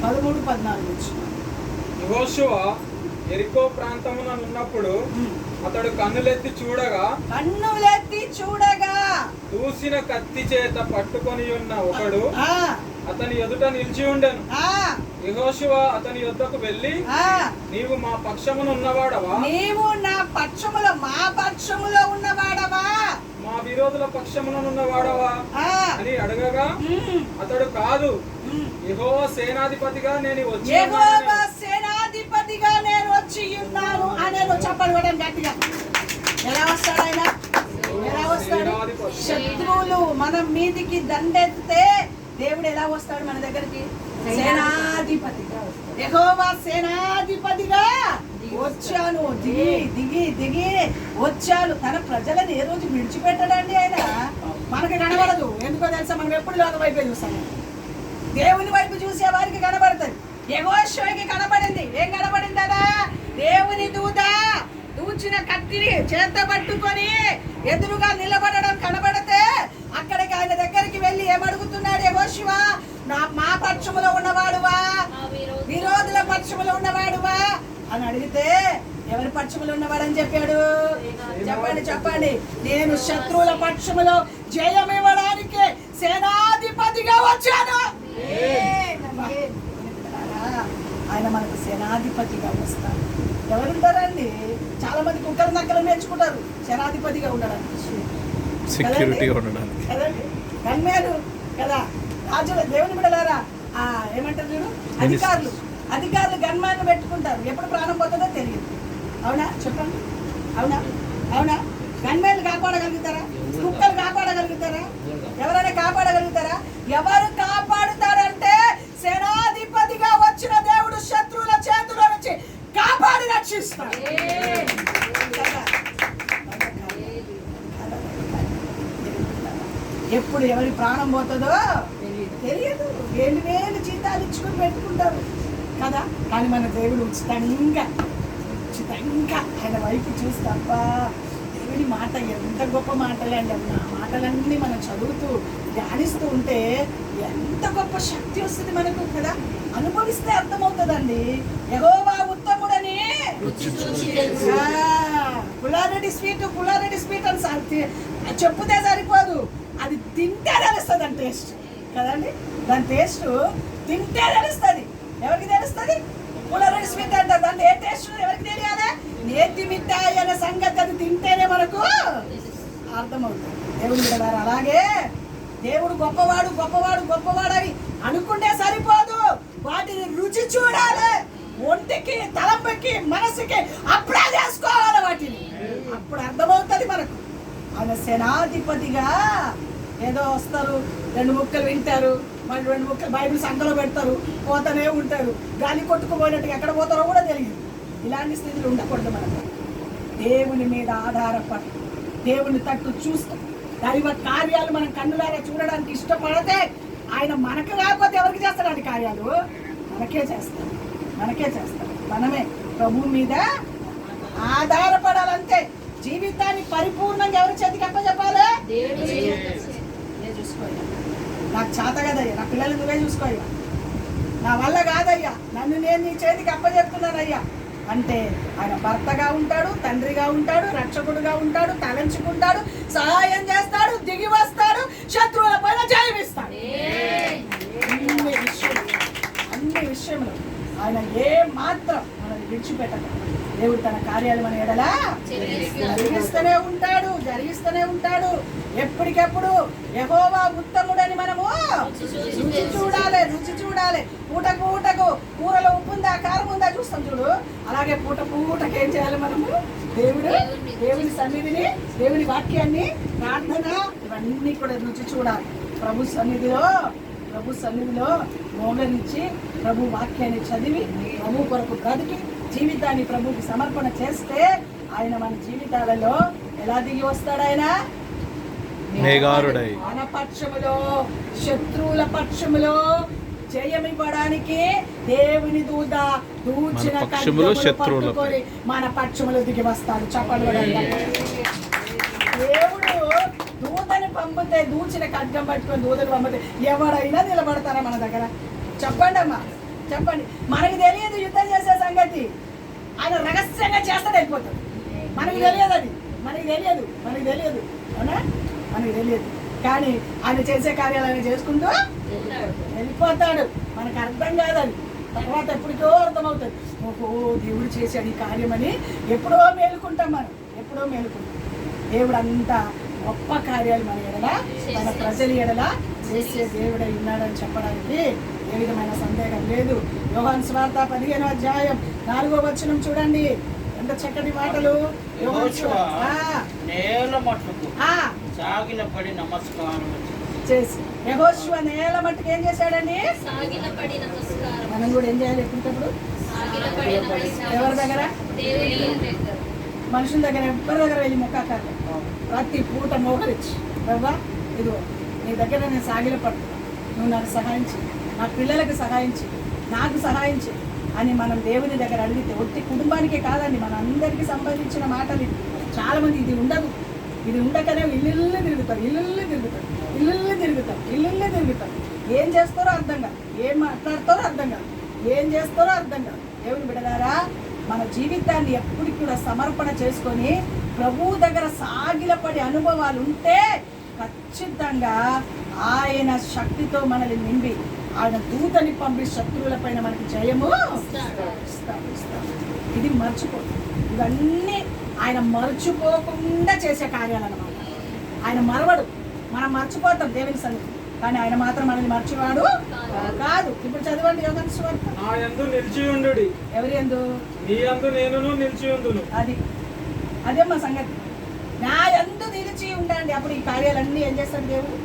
13-14 వచనాలు. యెహోషువ యెరికో ప్రాంతమున ఉన్నప్పుడు అతడు కన్నులెత్తి చూడగా దూసిన కత్తి చేత పట్టుకొని ఉన్న ఒకడు అతని ఎదుట నిలిచి ఉండెను. యెహోషువ అతని యొద్దకు వెళ్ళి, ఆ, నీవు మా పక్షమున ఉన్నవాడవా, నీవు నా పక్షములో మా పక్షములో ఉన్నవాడవా, మా విరోధుల పక్షమున ఉన్నవాడవా ఆ, అని అడగగా ఉమ్, అతడు కాదు, ఉమ్. యెహోవా సేనాధిపతిగా నేను వచ్చి యెహోవా సేనాధిపతిగా నేను వచ్చి ఉన్నాను అనేను. చెప్పండి మేడం గట్టిగా. ఎలా వస్తాడు ఆయన? ఎలా వస్తాడు? శత్రువులు మనం మీదికి దండెత్తితే దేవుడు ఎలా వస్తాడు మన దగ్గరికి? సేనాధిపతిగా. యెహోవా సేనాధిపతిగా వచ్చాను. దిగి దిగి దిగి వచ్చాను. తన ప్రజలను ఏ రోజు విడిచిపెట్టడండి ఆయన. మనకి కనబడదు, ఎందుకో తెలుసా? మనం ఎప్పుడు లోక వైపే చూస్తాము. దేవుని వైపు చూసే వారికి కనబడుతుంది. యెహోషువకి కనబడింది. ఏం కనబడిందనా? దేవుని దూత దూచిన కత్తిని చేత పట్టుకొని ఎదురుగా నిలబడడం కనబడితే అక్కడికి ఆయన దగ్గరికి వెళ్ళి ఏమడుగుతున్నాడు? యెహోషువ, మా పక్షములో ఉన్నవాడువా, విరోధుల పక్షములో ఉన్నవాడువా అని అడిగితే ఎవరి పక్షములో ఉన్నవాడని చెప్పాడు? చెప్పండి చెప్పండి. నేను శత్రువుల పక్షములో జయం ఇవ్వడానికి సేనాధిపతిగా వచ్చాను. ఆయన మనకు సేనాధిపతిగా వస్తారు. ఎవరుంటారండి? చాలా మంది కుక్కలు నక్కలు నేర్చుకుంటారు సేనాధిపతిగా ఉండడానికి, సెక్యూరిటీగా ఉండడానికి. కదండి. గన్మేలు కదా, రాజుల దేవుని బిడ్డలారా, ఏమంటారు చూడు, అధికారులు గన్మ్యాన్ పెట్టుకుంటారు. ఎప్పుడు ప్రాణం పోతుందో తెలియదు. అవునా? చెప్పండి. అవునా? అవునా? గన్మేలు కాపాడగలుగుతారా? కుక్కలు కాపాడగలుగుతారా? ఎవరైనా కాపాడగలుగుతారా? ఎవరు కాపాడుతారంటే సేనాధిపతిగా వచ్చిన దేవుడు శత్రువుల చేతుల నుంచి కాపాడి రక్షిస్తాడు. ఎప్పుడు ఎవరి ప్రాణం పోతుందో తెలియదు. వేలు జీతాలు ఇచ్చుకుని పెట్టుకుంటారు కదా. కానీ మన దేవుడు ఉచితంగా ఆయన వైపు చూస్తాప్పా. దేవుని మాట ఎంత గొప్ప మాటలండి అన్న. ఆ మాటలన్నీ మనం చదువుతూ ధ్యానిస్తూ ఉంటే ఎంత గొప్ప శక్తి వస్తుంది మనకు కదా. అనుభవిస్తే అర్థమవుతుందండి. యెహోవా ఉత్తముడని పుల్లారెడ్డి స్వీట్ అని చెప్పుతే సరిపోదు, అది తింటే తెలుస్తుంది అని టేస్ట్ కదండి. దాని టేస్ట్ తింటే తెలుస్తుంది. ఎవరికి తెలుస్తుంది? పుల్లారెడ్డి స్వీట్ అంటారు. దాని ఏ టేస్ట్ ఎవరికి తెలియాలి? నేతి మిఠాయి అనే సంగతి అది తింటేనే మనకు అర్థమవుతుంది. దేవుడు కదా. అలాగే దేవుడు గొప్పవాడు అని అనుకుంటే సరిపోదు, వాటిని రుచి చూడాలి. ఒంటికి, తలంపుకి, మనసుకి అప్లై చేసుకోవాలి వాటిని. అప్పుడు అర్థమవుతుంది మనకు. ఆయన సేనాధిపతిగా ఏదో వస్తారు, 2 ముక్కలు వింటారు, మళ్ళీ 2 ముక్కలు బైబిల్ సంఖలో పెడతారు, పోతూనే ఉంటారు. గాలి కొట్టుకుపోయినట్టుగా ఎక్కడ పోతారో కూడా తెలియదు. ఇలాంటి స్థితిలో ఉండకూడదు మనకు. దేవుని మీద ఆధారపడి దేవుని తట్టు చూస్తాం. దైవ కార్యాలు మనం కన్నులారా చూడడానికి ఇష్టపడితే ఆయన మనకు కాకపోతే ఎవరికి చేస్తాడు కార్యాలు? మనకే చేస్తాడు. మనమే ప్రభు మీద ఆధారపడాలంటే. జీవితాన్ని పరిపూర్ణంగా ఎవరి చేతికి అప్పచెప్పాలి? నేను చూసుకోయ్యా, నాకు చేత కదయ్యా, నా పిల్లలు నువ్వే చూసుకోయ్యా, నా వల్ల కాదయ్యా, నన్ను నేను నీ చేతికి అప్పచెప్తున్నానయ్యా అంటే ఆయన భర్తగా ఉంటాడు, తండ్రిగా ఉంటాడు, రక్షకుడుగా ఉంటాడు, తలంచుకుంటాడు, సహాయం చేస్తాడు, దిగి వస్తాడు, శత్రువుల పైన జయమిస్తాడు. అన్ని విషయంలో ఆయన ఏ మాత్రం మనల్ని విడిచిపెట్టడు. దేవుడు తన కార్యాలు మన ఎడలా జరిగిస్తూనే ఉంటాడు. ఎప్పటికెప్పుడు యెహోవా ఉత్తముడని మనము రుచి చూడాలి. పూటకు కూరలో ఉప్పు ఉందా, కారం ఉందా చూస్తాం చూడు. అలాగే పూటకి ఏం చేయాలి మనము? దేవుని సన్నిధిని, దేవుని వాక్యాన్ని, ప్రార్థన, ఇవన్నీ కూడా రుచి చూడాలి. ప్రభు సన్నిధిలో మోగరించి ప్రభు వాక్యాన్ని చదివి ప్రభు కొరకు బ్రతికి జీవితాన్ని ప్రభుకి సమర్పణ చేస్తే ఆయన మన జీవితాలలో ఎలా దిగి వస్తాడు? ఆయన మేఘారుడై మన పక్షములో, శత్రువుల పక్షములో జయమివ్వడానికి దేవుని దూత దూచిన పట్టుకొని మన పక్షములో దిగి వస్తాడు. చెప్పండి. దేవుడు దూతని పంపితే, దూచిన ఖడ్గం పట్టుకొని దూతని పంపితే ఎవరైనా నిలబడతారా మన దగ్గర? చెప్పండి అమ్మా, చెప్పండి. మనకి తెలియదు యుద్ధం చేసే సంగతి. ఆయన రహస్యంగా చేస్తాడు, వెళ్ళిపోతాడు. మనకి తెలియదు అది, మనకి తెలియదు అవునా? మనకి తెలియదు. కానీ ఆయన చేసే కార్యాలు ఆయన చేసుకుంటూ వెళ్ళిపోతాడు. మనకు అర్థం కాదు అది. తర్వాత ఎప్పటికో అర్థమవుతుంది, ఓహో దేవుడు చేశాడు ఈ కార్యమని ఎప్పుడో మేలుకుంటాం మనం, ఎప్పుడో మేలుకుంటాం. దేవుడు అంతా గొప్ప కార్యాలు మన ఎడల, మన ప్రజల ఎడల చేసే దేవుడై ఉన్నాడని చెప్పడానికి ఏ విధమైన సందేహం లేదు. యోహాను సువార్త 15వ అధ్యాయం 4వ వచనం చూడండి, ఎంత చక్కటి మాటలు. యోహాను సువార్త నేల మట్టుకు ఆ, సాగిలపడి నమస్కారం చేసి యెహోషువ నేల మట్టుకు ఏం చేశాడండి? సాగిలపడి నమస్కారం. మనం కూడా ఏం చేయాలి ఎప్పటికప్పుడు? సాగిలపడి నమస్కారం. ఎవరి దగ్గర? దేవుని దగ్గర. మనుషుల దగ్గర, ఎవరి దగ్గర వెళ్ళి ముఖాకారు ప్రతి పూట మోకరించి, బాబా ఇదిగో నీ దగ్గర నేను సాగిల పడుతున్నా, నువ్వు నాకు సహాయం చేయి, నా పిల్లలకు సహాయం చేయి, నాకు సహాయం చేయి అని మనం దేవుని దగ్గర అడిగితే, ఒట్టి కుటుంబానికే కాదండి, మన అందరికీ సంబంధించిన మాటలు ఇది. చాలామంది ఇది ఉండదు, ఇది ఉండకనే ఇల్లు తిరుగుతారు, ఇల్లు తిరుగుతారు, ఇల్లు తిరుగుతారు, ఇల్లు తిరుగుతారు. ఏం చేస్తారో అర్థం కాదు, ఏం మాట్లాడతారో అర్థం కాదు, ఏం చేస్తారో అర్థం కాదు. దేవుని బిడ్డలారా, మన జీవితాన్ని ఎప్పటికి కూడా సమర్పణ చేసుకొని ప్రభువు దగ్గర సాగిలపడి అనుభవాలు ఉంటే ఖచ్చితంగా ఆయన శక్తితో మనల్ని నింపి ఆయన దూతని పంపి శత్రువులపైన మనకి జయము ఇస్తాడు. ఇది మర్చిపోదు. ఇవన్నీ ఆయన మర్చిపోకుండా చేసే కార్యాలన్నమాట. ఆయన మరవడు, మనం మర్చిపోతాం దేవుని సన్నిధి, కానీ ఆయన మాత్రం మనల్ని మర్చివాడు కాదు. ఇప్పుడు చదవండి యోహాను సువార్త. నా యందు నిలిచి ఉండుడి, ఎవరి యందు? నీ యందు నేనును నిలిచి ఉందును. అదే మా సంగతి. నా యందు నిలిచి ఉండండి, అప్పుడు ఈ కార్యాలన్నీ ఏం చేస్తాడు దేవుడు?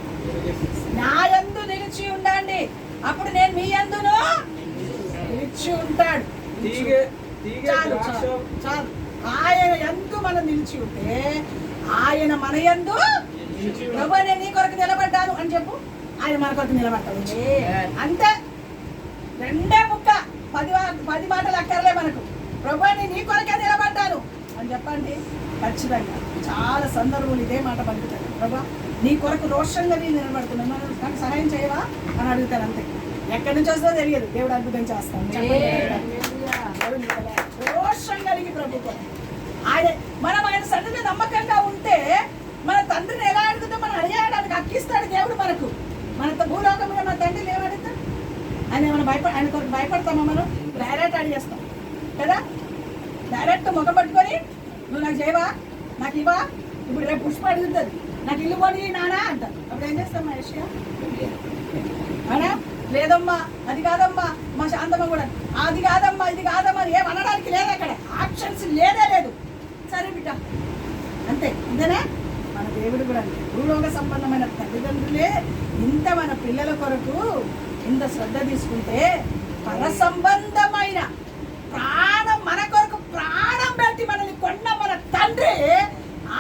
నా యందు నిలిచి ఉండండి, అప్పుడు నేను మీ యందును నిలిచి ఉంటాడు. తీగె తీగె చాలు ద్రాక్ష చాలు చాలు. ఆయన యందు మనం నిలిచి ఉంటే ఆయన మన యందు, నిలిచి ఉండు. ప్రభు నేను నీ కొరకు నిలబడ్డాను అని చెప్పు, ఆయన మన కొరకు నిలబడతాడు. అంతే, రెండే ముక్క, 10 మాటలు అక్కర్లే మనకు. ప్రభు నేను నీ కొరకే నిలబడ్డాను అని చెప్పండి. ఖచ్చితంగా చాలా సందర్భాలు ఇదే మాట పలుకుతారు. ప్రభా నీ కొరకు రోషంగా నేను నిలబడుతున్నాను, నాకు సహాయం చేయవా అని అడుగుతారు. అంతే, ఎక్కడి నుంచి వస్తుందో తెలియదు, దేవుడు అద్భుతం చేస్తాను. రోషం కలిగి ప్రభు కొరకు మనం ఆయన సన్నిధిలో నమ్మకంగా ఉంటే మన తండ్రిని ఎలా అడుగుతాం, మనం అడిగేయడానికి అక్కిస్తాడు దేవుడు మనకు. మన భూలోకంలో మన తండ్రిని ఏమడుగుతాం? ఆయన ఏమైనా ఆయన కొరకు భయపడతామా? మనం డైరెక్ట్ అడిగేస్తాం కదా, డైరెక్ట్ ముఖం పట్టుకొని నువ్వు నాకు చేయవా, నాకు ఇవ్వా. ఇప్పుడు రేపు పుష్ప అడుగుతుంది, నాకు ఇల్లు కొని నానా అంటారు. అప్పుడు ఏం చేస్తాం యశ్యా? అనా లేదమ్మా, అది కాదమ్మా, మా శాంతమ్మ కూడా అది కాదమ్మా, ఇది కాదమ్మా అని ఏం అనడానికి లేదు, అక్కడ ఆప్షన్స్ లేదే లేదు. సరే బిడ్డ అంతే, ఇంతేనా? మన దేవుడు కూడా అంతే. భూలోక సంబంధమైన తల్లిదండ్రులే ఇంత మన పిల్లల కొరకు ఇంత శ్రద్ధ తీసుకుంటే, పర సంబంధమైన ప్రాణం మన కొరకు ప్రాణం పెట్టి మనల్ని కొన్న మన తండ్రి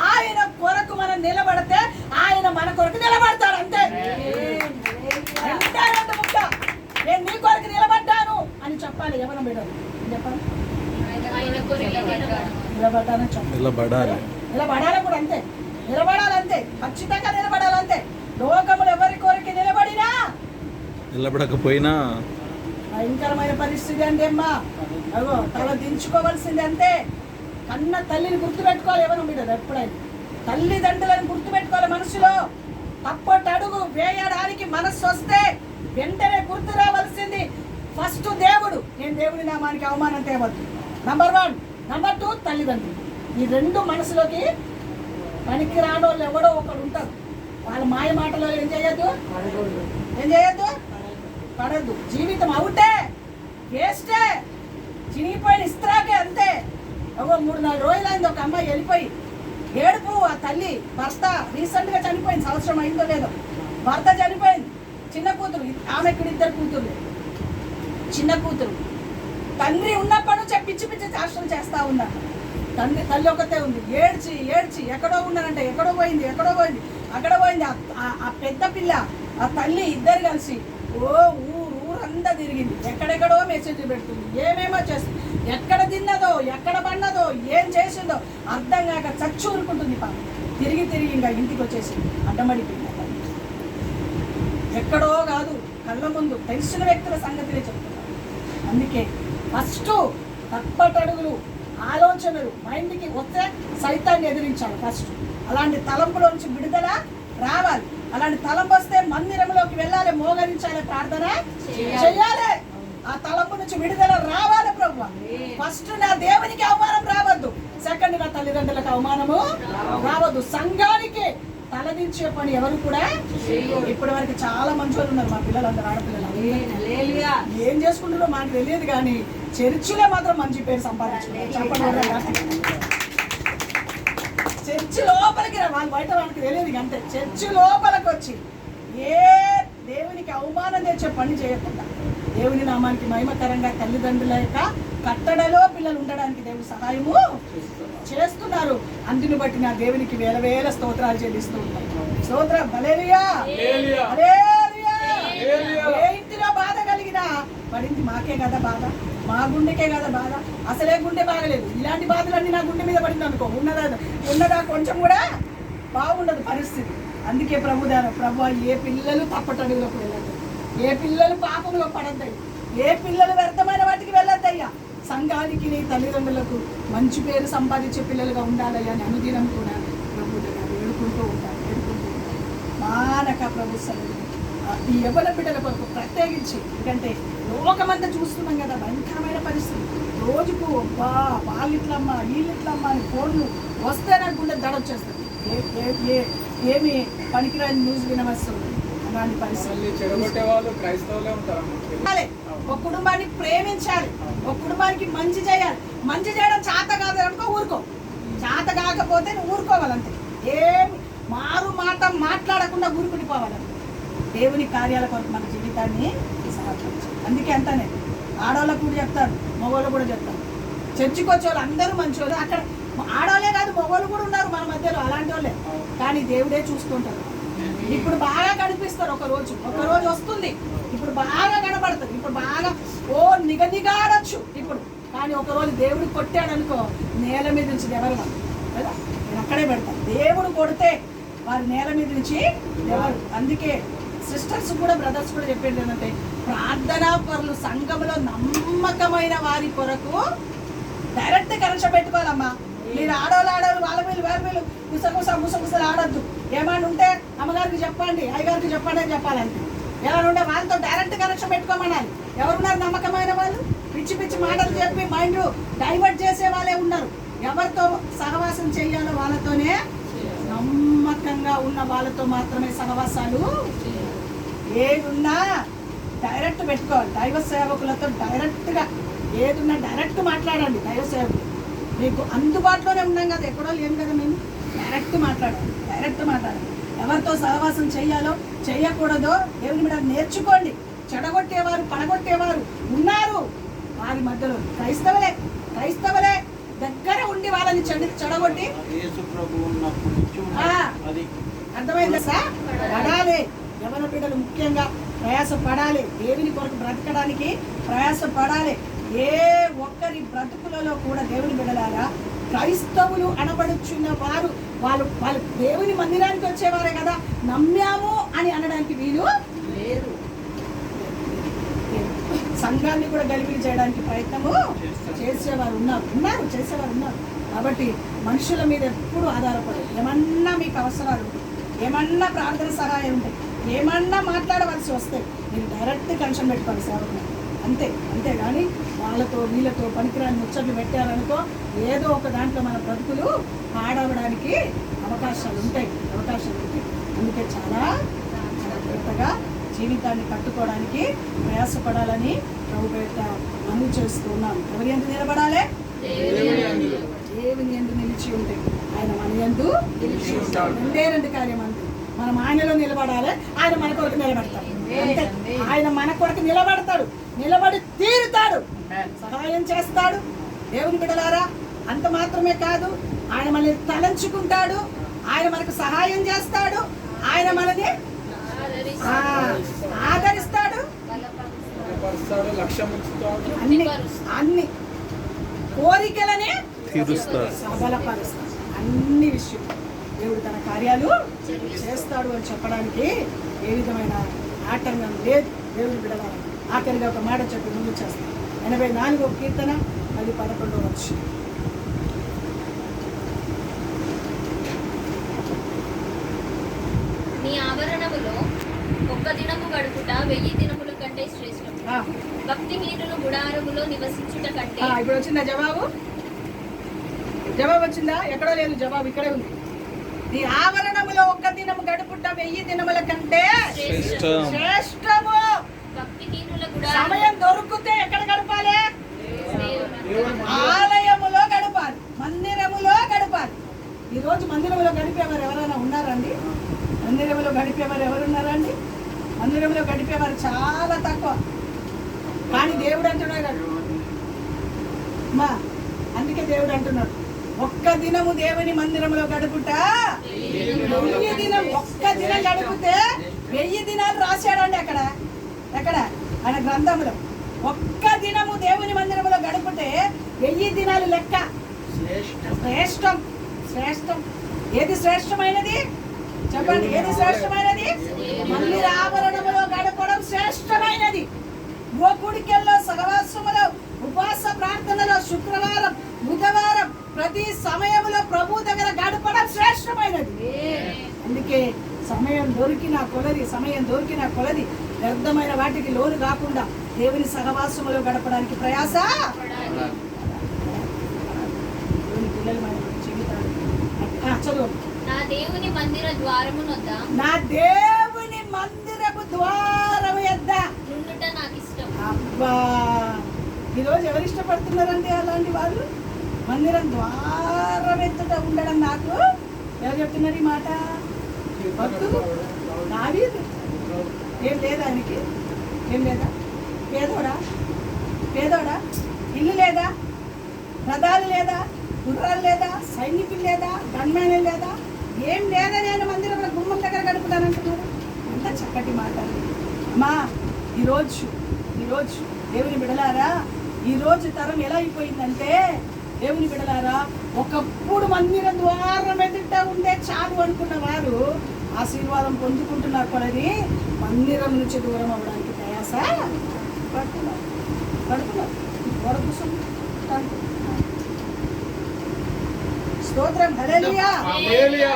ఆయన కొరకు మనం నిలబడితే ఆయన మన కొరకు నిలబడతాడు. అంతే, రెండు ముక్క. నేను నీ కొరకు నిలబడ్డాను అని చెప్పాలి. ఎవరు బిడ్డలు చెప్పాలి? ఆయన కొరకు నిలబడాలి. నిలబడ్డానని చెప్పాలి. నిలబడాలి కూడా అంతే, నిలబడాలంతే, ఖచ్చితంగా నిలబడాలంతే. లోకములు ఎవరి కొరకు నిలబడినా నిలబడకపోయినా భయంకరమైన పరిస్థితి అండి అమ్మా. అగో తల దించుకోవాల్సింది అంతే. కన్న తల్లిని గుర్తుపెట్టుకోవాలి ఎవరు మీరు ఎప్పుడైనా. తల్లిదండ్రులను గుర్తుపెట్టుకోవాలి మనసులో. తప్పటి అడుగు వేయడానికి మనస్సు వస్తే వెంటనే గుర్తు రావాల్సింది ఫస్ట్ దేవుడు. నేను దేవుడి నామానికి అవమానం తేవద్దు. నంబర్ 1. నంబర్ 2 తల్లిదండ్రులు. ఈ రెండు మనసులోకి పనికి రానోళ్ళు ఎవడో ఒకడు ఉంటారు. వాళ్ళ మాయ మాటలో ఏం చేయొద్దు, పడద్దు. జీవితం అవుటే, వేస్టే, చినిగిపోయిన ఇస్త్రాకే అంతే. ఒక 3-4 రోజులైంది ఒక అమ్మాయి వెళ్ళిపోయి ఏడుపు. ఆ తల్లి భర్త రీసెంట్గా చనిపోయింది, సంవత్సరం అయిందో లేదో. భర్త చనిపోయింది, చిన్న కూతురు, ఆమె ఇక్కడ 2 కూతుర్లు. చిన్న కూతురు తండ్రి ఉన్నప్పుడు పిచ్చి పిచ్చి చాష్టలు చేస్తా ఉన్నారు. తల్లి ఒకతే ఉంది. ఏడ్చి ఎక్కడో ఉన్నారంటే ఎక్కడో పోయింది, అక్కడ పోయింది. ఆ పెద్ద పిల్ల ఆ తల్లి ఇద్దరు కలిసి ఊరంతా తిరిగింది. ఎక్కడెక్కడో మెసేజ్ పెడుతుంది, ఏమేమో చేస్తుంది. ఎక్కడ తిన్నదో, ఎక్కడ పడినదో, ఏం చేసిందో అర్థం కాక చచ్చి ఊరుకుంటుంది. తిరిగి ఇంకా ఇంటికి వచ్చేసి అడ్డమడిపోయింది. ఎక్కడో కాదు, కళ్ళ ముందు తెలిసిన వ్యక్తుల సంగతినే చెప్తున్నారు. అందుకే ఫస్ట్ తప్పటడుగులు ఆలోచనలు మైండ్కి వస్తే సైతాన్ని ఎదిరించాలి ఫస్ట్. అలాంటి తలంపులోంచి విడుదల రావాలి. అలాంటి తలంపు వస్తే మందిరంలోకి వెళ్ళాలి, మోగరించాలి, ప్రార్థన చేయాలి. ఆ తలంపు నుంచి విడుదల రావాలి ప్రభు. ఫస్ట్ నా దేవునికి అవమానం రావద్దు, సెకండ్ నా తల్లిదండ్రులకు అవమానము రావద్దు, సంఘానికి తలదించే పని ఎవరు కూడా ఇప్పటి వరకు చాలా మంచి వాళ్ళు ఉన్నారు. మా పిల్లలందరూ ఆడపిల్లలు ఏం చేసుకుంటారో మాకు తెలియదు, కానీ చర్చిలో మాత్రం మంచి పేరు సంపాదించుకున్నారు. చెప్పండి, చర్చి లోపలికి వాళ్ళు బయట వాళ్ళకి తెలియదు, అంతే. చర్చి లోపలికి వచ్చి ఏ దేవునికి అవమానం తెచ్చే పని చేయకుండా దేవుని నామానికి మహిమకరంగా తల్లిదండ్రుల యొక్క కట్టడలో పిల్లలు ఉండడానికి దేవుడు సహాయము చేస్తున్నారు. అందుని బట్టి నా దేవునికి వేల వేల స్తోత్రాలు చెల్లిస్తూ ఉంటాయి. స్తోత్రం, హల్లెలూయా, హల్లెలూయా. ఏ ఇంటిలో బాధ కలిగినా పడింది మాకే కదా బాధ, మా గుండెకే కదా బాధ. అసలే గుండె బాగలేదు, ఇలాంటి బాధలన్నీ నా గుండె మీద పడింది అనుకో, ఉన్నదా కొంచెం కూడా బాగుండదు పరిస్థితి. అందుకే ప్రభు ఏ పిల్లలు తప్పటడుగులోకి వెళ్ళద్దు, ఏ పిల్లలు పాపంలో పడద్దయ్యా, ఏ పిల్లలు వ్యర్థమైన వాటికి వెళ్ళొద్దయ్యా. సంఘానికి నీ తల్లిదండ్రులకు మంచి పేరు సంపాదించే పిల్లలుగా ఉండాలయ్యా అని అనుదినం కూడా ప్రభు దగ్గర వేడుకుంటూ ఉంటాను. మానక ప్రభు సన్నిధిని ఈ యవ్వన బిడ్డల కొరకు ప్రత్యేకించి, ఎందుకంటే లోకమంతా చూస్తున్నాం కదా, భయంకరమైన పరిస్థితి. రోజుకు వాళ్ళు ఇట్లమ్మా వీళ్ళు ఇట్లమ్మా అని ఫోన్లు వస్తే నాకు గుండె దడొచ్చేస్తుంది. ఏమి పనికిరాని న్యూస్ వినవస్తుంది అలాంటి పరిస్థితి. ఒక కుటుంబాన్ని ప్రేమించాలి, ఒక కుటుంబానికి మంచి చేయాలి. మంచి చేయడం చేత కాదు అనుకో, ఊరుకో. చేత కాకపోతే నువ్వు ఊరుకోవాలంతే. ఏమి మారు మాట మాట్లాడకుండా ఊరుకునిపోవాలంటే దేవుని కార్యాల కొరకు మన జీవితాన్ని సమర్పించాలి. అందుకే అంటానే ఆడవాళ్ళకు కూడా చెప్తారు, మగవాళ్ళు కూడా చెప్తారు. చర్చికి వచ్చే వాళ్ళు అందరూ మంచి వాళ్ళు. అక్కడ ఆడవాళ్ళే కాదు, మగవాళ్ళు కూడా ఉన్నారు మన మధ్యలో అలాంటి వాళ్ళే. కానీ దేవుడే చూస్తుంటారు. ఇప్పుడు బాగా కనిపిస్తారు, ఒక రోజు వస్తుంది, ఇప్పుడు బాగా కనబడుతుంది, ఇప్పుడు బాగా నిగనిగాడచ్చు ఇప్పుడు. కానీ ఒకరోజు దేవుడు కొట్టాడు అనుకో, నేల మీద నుంచి ఎవరు కదా, నేను అక్కడే పెడతాను. దేవుడు కొడితే వారి నేల మీద నుంచి ఎవరు. అందుకే సిస్టర్స్ కూడా బ్రదర్స్ కూడా చెప్పేది ఏంటంటే, ప్రార్థనా పరులు సంఘంలో నమ్మకమైన వారి కొరకు డైరెక్ట్ కనెక్షన్ పెట్టుకోవాలమ్మా. మీరు ఆడవాళ్ళు వాళ్ళ వీళ్ళు గుసగుసలు ఆడద్దు. ఏమైనా ఉంటే అమ్మగారికి చెప్పండి, అయ్యగారికి చెప్పండి అని చెప్పాలంటే. ఎలా ఉంటే వాళ్ళతో డైరెక్ట్ కనెక్షన్ పెట్టుకోమనాలి. ఎవరున్నారు నమ్మకమైన వాళ్ళు? పిచ్చి మాటలు చెప్పి మైండ్ డైవర్ట్ చేసే వాళ్ళే ఉన్నారు. ఎవరితో సహవాసం చేయాలో వాళ్ళతోనే, నమ్మకంగా ఉన్న వాళ్ళతో మాత్రమే సహవాసాలు. ఏదున్నా డైరెక్ట్ పెట్టుకోవాలి. దైవ సేవకులతో డైరెక్ట్గా ఏదున్నా డైరెక్ట్ మాట్లాడండి. దైవ సేవకులు మీకు అందుబాటులోనే ఉన్నాం కదా, ఎక్కడో లేము కదా, మేము డైరెక్ట్ మాట్లాడాలి. ఎవరితో సహవాసం చేయాలో చేయకూడదో దేవుని మీద నేర్చుకోండి. చెడగొట్టేవారు పడగొట్టేవారు ఉన్నారు వారి మధ్యలో. క్రైస్తవులే దగ్గర ఉండి వాళ్ళని చెడగొట్టి అర్థమైందా సార్? పడాలి. యవన బిడ్డలు ముఖ్యంగా ప్రయాసపడాలి. దేవుని కొరకు బ్రతకడానికి ప్రయాసపడాలి. ఏ ఒక్కరి బ్రతుకులలో కూడా దేవుని బిడ్డలారా క్రైస్తవులు అనబడుచున్న వారు వాళ్ళు దేవుని మందిరానికి వచ్చేవారే కదా, నమ్మాము అని అనడానికి వీలు లేదు. సంఘాన్ని కూడా గలిబిలి చేయడానికి ప్రయత్నము చేసేవారు ఉన్నారు. కాబట్టి మనుషుల మీద ఎప్పుడు ఆధారపడదు. ఏమన్నా మీకు అవసరాలు ఉంటాయి, ఏమన్నా ప్రార్థన సహాయం ఉంటాయి, ఏమన్నా మాట్లాడవలసి వస్తే మీరు డైరెక్ట్ కనెక్షన్ పెట్టుకోవాలి సేవకులు. అంతేగాని వాళ్ళతో వీళ్ళతో పనికిరాని ముచ్చట్లు పెట్టారనుకో, ఏదో ఒక దాంట్లో మన బ్రతుకులు పాడవడానికి అవకాశాలు ఉంటాయి. అందుకే చాలా జాగ్రత్తగా జీవితాన్ని కట్టుకోవడానికి ప్రయాసపడాలని ప్రభు పేరిట మనవి చేస్తున్నాం. ఎవరి యందు నిలబడాలి? దేవుని యందు నిలిచి ఉంటే ఆయన మన యందు నిలిచి ఉంటాడు. రెండు కార్యం అంతే. మనం ఆయనలో నిలబడాలి, ఆయన మన కొరకు నిలబడతాడు. అంతే, ఆయన మన కొరకు నిలబడి తీరుతాడు, సహాయం చేస్తాడు. దేవుని బిడ్డలారా, అంత మాత్రమే కాదు, ఆయన మనల్ని తలంచుకుంటాడు, ఆయన మనకు సహాయం చేస్తాడు, ఆయన మనని ఆదరిస్తాడు, అన్ని కోరికలనే తీరుస్తాడు, బలపరుస్తాడు. అన్ని విషయం దేవుడు తన కార్యాలు చేస్తాడు అని చెప్పడానికి ఏ విధమైన ఆటంకం లేదు. దేవుడు బిడవాలి. ఆఖరిగా ఒక మాట చెప్పి ముందు చేస్తాం. 84వ కీర్తన 11వ వచనం. నీ ఆవరణములో ఒక్క దినము గడుపుట 1000 దినముల కంటే శ్రేష్టం. ఆ, భక్తిహీనులు గుడారములో నివసించుట కంటే ఇప్పుడు వచ్చిందా జవాబు? జవాబు వచ్చిందా? ఎక్కడో లేదు, జవాబు ఇక్కడే ఉంది. నీ ఆవరణములో ఒక్క దినము గడుపుట 1000 దినముల కంటే శ్రేష్టం. శ్రేష్టము. భక్తిహీనుల సమయం దొరికితే ఎక్కడ గడపాలి? ఆలయములో గడపాలి, మందిరములో గడపాలి. ఈ రోజు మందిరంలో గడిపేవారు ఎవరైనా ఉన్నారండి? మందిరంలో గడిపేవారు ఎవరున్నారండి? మందిరంలో గడిపేవారు చాలా తక్కువ. కానీ దేవుడు అంటున్నాడు మా, అందుకే దేవుడు అంటున్నాడు ఒక్క దినము దేవుని మందిరంలో గడుపుట 1000 దినం. ఒక్క దినం గడిపితే 1000 దినాలు రాశాడండి అక్కడ. ఎక్కడ? ఆయన గ్రంథంలో. ఒక్క దినము దేవుని మందిరంలో గడిపితే 1000 దినాలు లెక్క. శ్రేష్టం. శ్రేష్టం. ఏది శ్రేష్టమైనది చెప్పండి? ఏది శ్రేష్టమైనది? మందిర ఆవరణములో గడపడం శ్రేష్టమైనది. గోకుడికెల్లో, సహవాసములో, ఉపవాస ప్రార్థనలో, శుక్రవారం, బుధవారం, ప్రతి సమయంలో ప్రభు దగ్గర గడపడం శ్రేష్టమైనది. అందుకే సమయం దొరికిన కొలది వ్యర్థమైన వాటికి లోను కాకుండా దేవుని సహవాసములో గడపడానికి ప్రయాస. చదువు. నా దేవుని మందిర ద్వారమునొద్ద నా దేవుని మందిరపు ద్వారము యొద్ద నుండుట నాకు ఇష్టం. అబ్బా, ఈరోజు ఎవరు ఇష్టపడుతున్నారండి అలాంటి వాళ్ళు? మందిరం ద్వారం ఎత్తుట ఉండడం నాకు ఎవరు చెప్తున్నారు ఈ మాట? భక్తుడు దావీదు. ఏం లేదా ఆయనకి? ఏం లేదా? పేదోడా? ఇల్లు లేదా? రథాలు లేదా? గుర్రాలు లేదా? సైనికులు లేదా? గన్మ్యాన్ లేదా? ఏం లేదా? నేను మందిరంలో గుమ్మం దగ్గర గడుపుతానంటున్నారు. ఎంత చక్కటి మాట అమ్మా. ఈరోజు దేవుని బిడలారా, ఈరోజు తరం ఎలా అయిపోయిందంటే, దేవుని బిడలారా, ఒకప్పుడు మందిరం ద్వారం ఎదుట ఉండే చాలు అనుకున్న వారు ఆశీర్వాదం పొందుకుంటున్నారు. కొలది మందిరం నుంచి దూరం అవ్వడానికి ప్రయాస పడుతున్నారు. స్తోత్రం. హల్లెలూయా. హల్లెలూయా.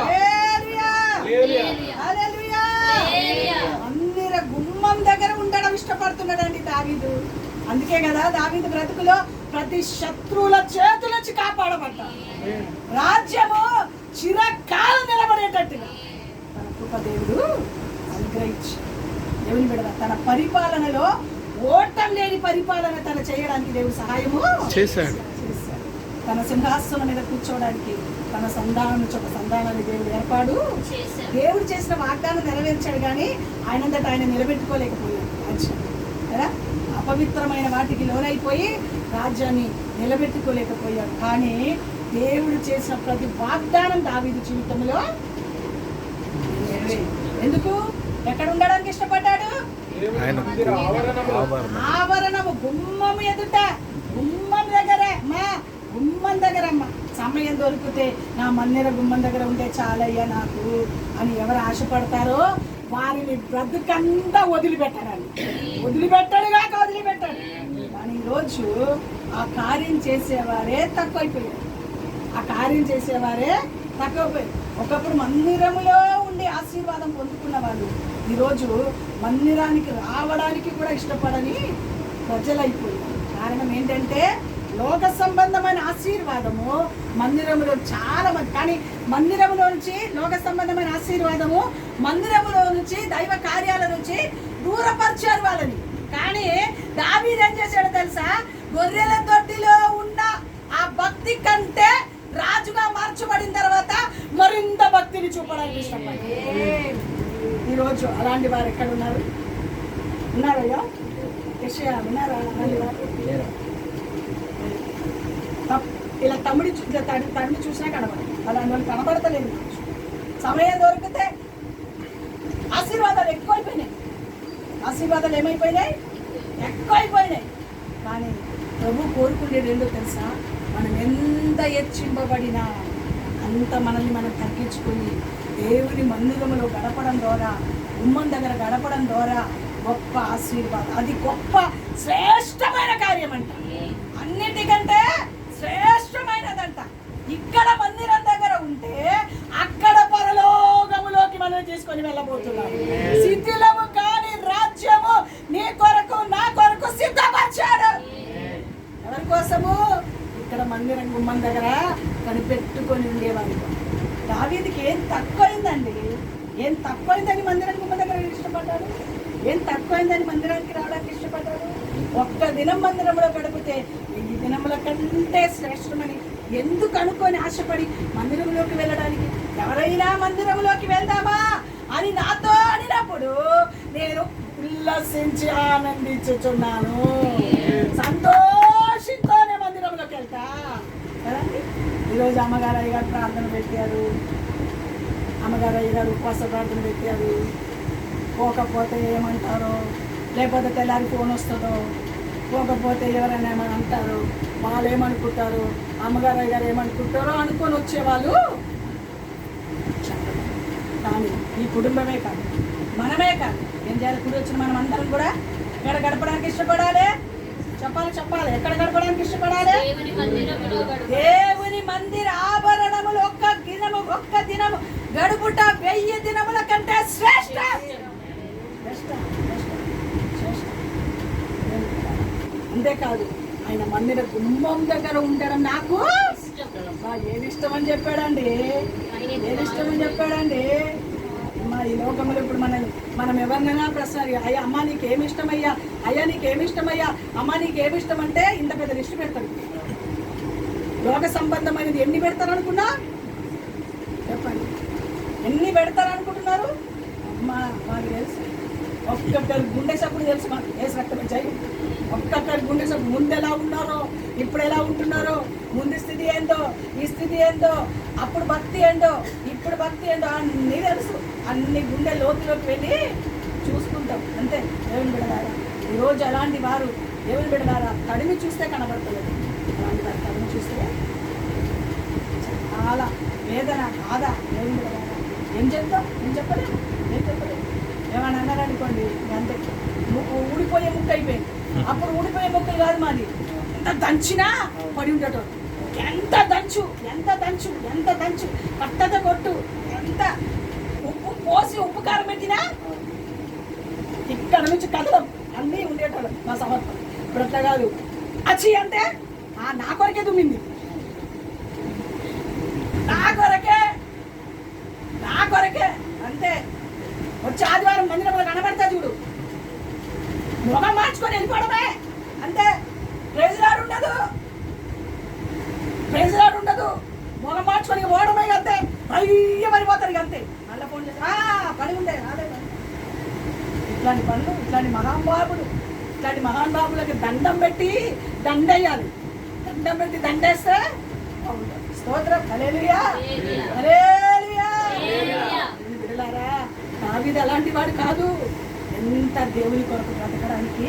హల్లెలూయా. హల్లెలూయా. మందిర గుమ్మం దగ్గర ఉండడం ఇష్టపడుతున్నాడండి దావీదు. అందుకే కదా దావీదు బ్రతుకులో ప్రతి శత్రువుల చేతుల నుంచి కాపాడబడ్డాడు. రాజ్యము చిరకాలం నిలబడేటట్టుగా తన కృప దేవుడు అనుగ్రహించి దేవుని బిడ్డ తన పరిపాలనలో ఓటం లేని పరిపాలన తన చేయడానికి దేవుడు సహాయము చేశాడు. తన సింహాసనం మీద కూర్చోవడానికి తన సంధానాన్ని దేవుడు ఏర్పాటు చేశాడు. దేవుడు చేసిన వాగ్దానం నెరవేర్చాడు, కానీ ఆయనంతటా ఆయన నిలబెట్టుకోలేకపోయాడు రాజ్యాన్ని కదా. అపవిత్రమైన వాటికి లోనైపోయి రాజ్యాన్ని నిలబెట్టుకోలేకపోయాడు. కానీ దేవుడు చేసిన ప్రతి వాగ్దానం దావీదు జీవితంలో ఎందుకు? ఎక్కడ ఉండడానికి ఇష్టపడ్డాడు? ఆయన ఆవరణము, గుమ్మం ఎదుట, గుమ్మం దగ్గరే. మా గుమ్మం దగ్గర అమ్మ, సమయం దొరికితే నా మందిర గుమ్మం దగ్గర ఉంటే చాలయ్యా నాకు అని ఎవరు ఆశపడతారో వారిని బ్రతుకంతా వదిలిపెట్టాడు. కానీ ఈరోజు ఆ కార్యం చేసేవారే తక్కువైపోయారు. ఒకప్పుడు మందిరములో ఉండి ఆశీర్వాదం పొందుకున్న వాళ్ళు ఈరోజు మందిరానికి రావడానికి కూడా ఇష్టపడని ప్రజలైపోయారు. కారణం ఏంటంటే లోక సంబంధమైన ఆశీర్వాదము మందిరములో చాలా మంది, కానీ మందిరములో నుంచి లోక సంబంధమైన ఆశీర్వాదము మందిరములో నుంచి దైవ కార్యాల నుంచి దూరపరిచారు వాళ్ళని. కానీ దావీదు ఏం చేశాడో తెలుసా? గొర్రెల దొడ్డిలో ఉన్న ఆ భక్తి కంటే రాజుగా మార్చబడిన తర్వాత మరింత భక్తిని చూపడానికి ఇష్టపడ్డాడు. ఈరోజు అలాంటి వారు ఎక్కడ ఉన్నారు? ఉన్నారయ్యా? యెషయా ఉన్నారా? అలాంటి వారు ఇలా తమిడి చూసినా కనబడదు. అలాంటి వాళ్ళు కనబడతలేదు. సమయం దొరికితే ఆశీర్వాదాలు ఏమైపోయినాయి? ఎక్కువైపోయినాయి. కానీ ప్రభు కోరుకునేది ఏంటో తెలుసా? మనం ఎంత హెచ్చింపబడినా అంత మనల్ని మనం తగ్గించుకొని దేవుని మందిరములో గడపడం ద్వారా, గుమ్మం దగ్గర గడపడం ద్వారా గొప్ప ఆశీర్వాదం. అది గొప్ప శ్రేష్టమైన కార్యం అంట. అన్నిటికంటే శ్రేష్టమైనదంట. ఇక్కడ మందిరం దగ్గర ఉంటే అక్కడ పరలోకములోకి మనం తీసుకొని వెళ్ళబోతున్నాం. శిథిలము కాని రాజ్యము నీ కొరకు నా కొరకు కోసము ఇక్కడ మందిరం గుమ్మం దగ్గర కనిపెట్టుకొని ఉండేవారు. దావీదుకి ఏం తక్కువైందండి? ఏం తక్కువైందని మందిరం గుమ్మం దగ్గర ఇష్టపడ్డాడు? ఏం తక్కువైందని మందిరానికి రావడానికి ఇష్టపడ్డాడు? ఒక్క దినం మందిరంలో గడిపితే 1000 దినముల కంటే శ్రేష్టమని ఎందుకు అనుకొని ఆశపడి మందిరంలోకి వెళ్ళడానికి? ఎవరైనా మందిరంలోకి వెళ్దామా అని నాతో అనినప్పుడు నేను ఉల్లసించి ఆనందించుచున్నాను. సంతోషంతోనే మందిరంలోకి వెళ్తా కదండి. ఈరోజు అమ్మగారు అయ్యగారు ప్రార్థన పెట్టారు, అమ్మగారు అయ్యగారు ఉపవాస ప్రార్థన పెట్టారు. పోకపోతే ఏమంటారో, లేకపోతే తెల్లారి ఫోన్ వస్తుందో, పోకపోతే ఎవరైనా ఏమని అంటారు, వాళ్ళు ఏమనుకుంటారు, అమ్మగారు అయ్యగారు ఏమనుకుంటారో అనుకొని వచ్చేవాళ్ళు. కానీ ఈ కుటుంబమే కాదు, మనమే కాదు, ఏం చేయాలి? కుడి వచ్చిన మనం అందరం కూడా ఎక్కడ గడపడానికి ఇష్టపడాలి? చెప్పాలి. ఎక్కడ గడపడానికి ఇష్టపడాలి? దేవుని మందిర ఆభరణములు ఒక్క దినము గడుపుట 1000 దినముల కంటే శ్రేష్ట. అంతేకాదు, ఆయన మందిర గుమ్మం దగ్గర ఉండడం నాకు ఏది ఇష్టం అని చెప్పాడండి. అమ్మా, ఈ లోకంలో ఇప్పుడు మనం ఎవరినైనా ప్రశ్న అయ్యా అమ్మా నీకేమి ఇష్టమయ్యా, అయ్యా నీకేమి ఇష్టమయ్యా, అమ్మా నీకేమి ఇష్టం అంటే ఇంత పెద్ద లిస్టు పెడతారు. లోక సంబంధమైనది ఎన్ని పెడతారు అనుకున్నా? చెప్పండి, ఎన్ని పెడతారు అనుకుంటున్నారు? అమ్మా మాకు తెలుసు, ఒక్కొక్కరి గుండె సప్పుడు తెలుసు మాకు. వేసి రక్తం చేయి, ఒక్కొక్కరి గుండె సప్పుడు ముందు ఎలా ఉన్నారో, ఇప్పుడు ఎలా ఉంటున్నారో, ముందు స్థితి ఏందో, ఈ స్థితి ఏందో, అప్పుడు భక్తి ఏందో, ఇప్పుడు భక్తి ఏందో అన్నీ తెలుసు. అన్ని గుండె లోతులోకి వెళ్ళి చూసుకుంటాం. అంతే. దేవుని బిడ్డలారా, ఈరోజు అలాంటి వారు దేవుని బిడ్డలారా తడిమి చూస్తే కనబడతలేదు. అలాంటి వారు తడిమి చూస్తే చాలా వేదన, బాధ. దేవుని బిడ్డలారా ఏం చెప్తాం? ఏం చెప్పలేదు. ఏమన్నా అన్నారనుకోండి అంతే, ఊడిపోయే ముక్క అయిపోయింది. అప్పుడు ఊడిపోయే ముక్కలు కాదు మాది, ఎంత దంచినా పడి ఉండటం. ఎంత దంచు కట్టత కొట్టు, ఎంత ఉప్పు పోసి ఉప్పు కారం పెట్టినా ఇక్కడ నుంచి కదలం అన్నీ ఉండేటోళ్ళం మా సమర్థం. ఇప్పుడు అట్లా కాదు. అచ్చి అంటే నా కొరకే దుమ్మింది, నా కొరకే అంతే. వచ్చి ఆదివారం మందిరంలో కనబడతా చూడు, మొగం మార్చుకొని వెళ్ళిపోవడమే అంతే. ప్రైజ్ లార్డ్ ఉండదు, మొగం మార్చుకొని పోవడమే అంతే. అయ్య పడిపోతారు అంతే. మళ్ళీ ఫోన్ చేసి పని ఉండే రాలేదు. ఇట్లాంటి పనులు, ఇట్లాంటి మహానుభావులకి దండం పెట్టి దండేయాలి. దండం పెట్టి దండేస్తే స్తోత్రం. హల్లెలూయా. బిడ్డలారా, దావీదు అలాంటి వాడు కాదు. ఎంత దేవుని కొరకు బ్రతకడానికి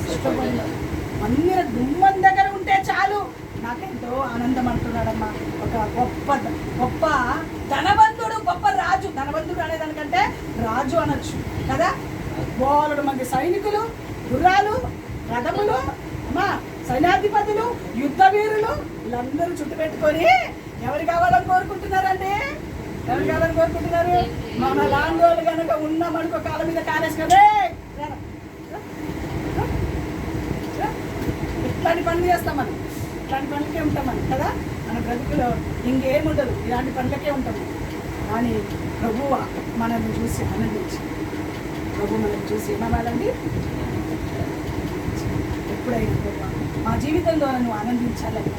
ఇష్టపడ్డాడు. మందిర గుమ్మం దగ్గర ఉంటే చాలు నాకెంతో ఆనందం అంటున్నాడమ్మా. ఒక గొప్ప ధనవంతుడు, గొప్ప రాజు. ధనవంతుడు అనేదానికంటే రాజు అనొచ్చు కదా. బోలెడు మంది సైనికులు, గుర్రాలు, రథములు, అమ్మా సైన్యాధిపతులు, యుద్ధ వీరులు, వీళ్ళందరూ చుట్టు పెట్టుకొని ఎవరు కావాలని కోరుకుంటున్నారండి? మన లాండోళ్ళు కనుక ఉన్న మనకు కాళ్ళ మీద కాలేసుకదే ఇట్లాంటి పనులు చేస్తాం. ఇట్లాంటి పనులకే ఉంటాం కదా. మన బ్రతుకులో ఇంకేముండదు, ఇలాంటి పనులకే ఉంటాం. కానీ ప్రభువు మనల్ని చూసి ఆనందించి, ఏమవ్వాలండి? ఎప్పుడైనా మా జీవితంలో నువ్వు ఆనందించాలని,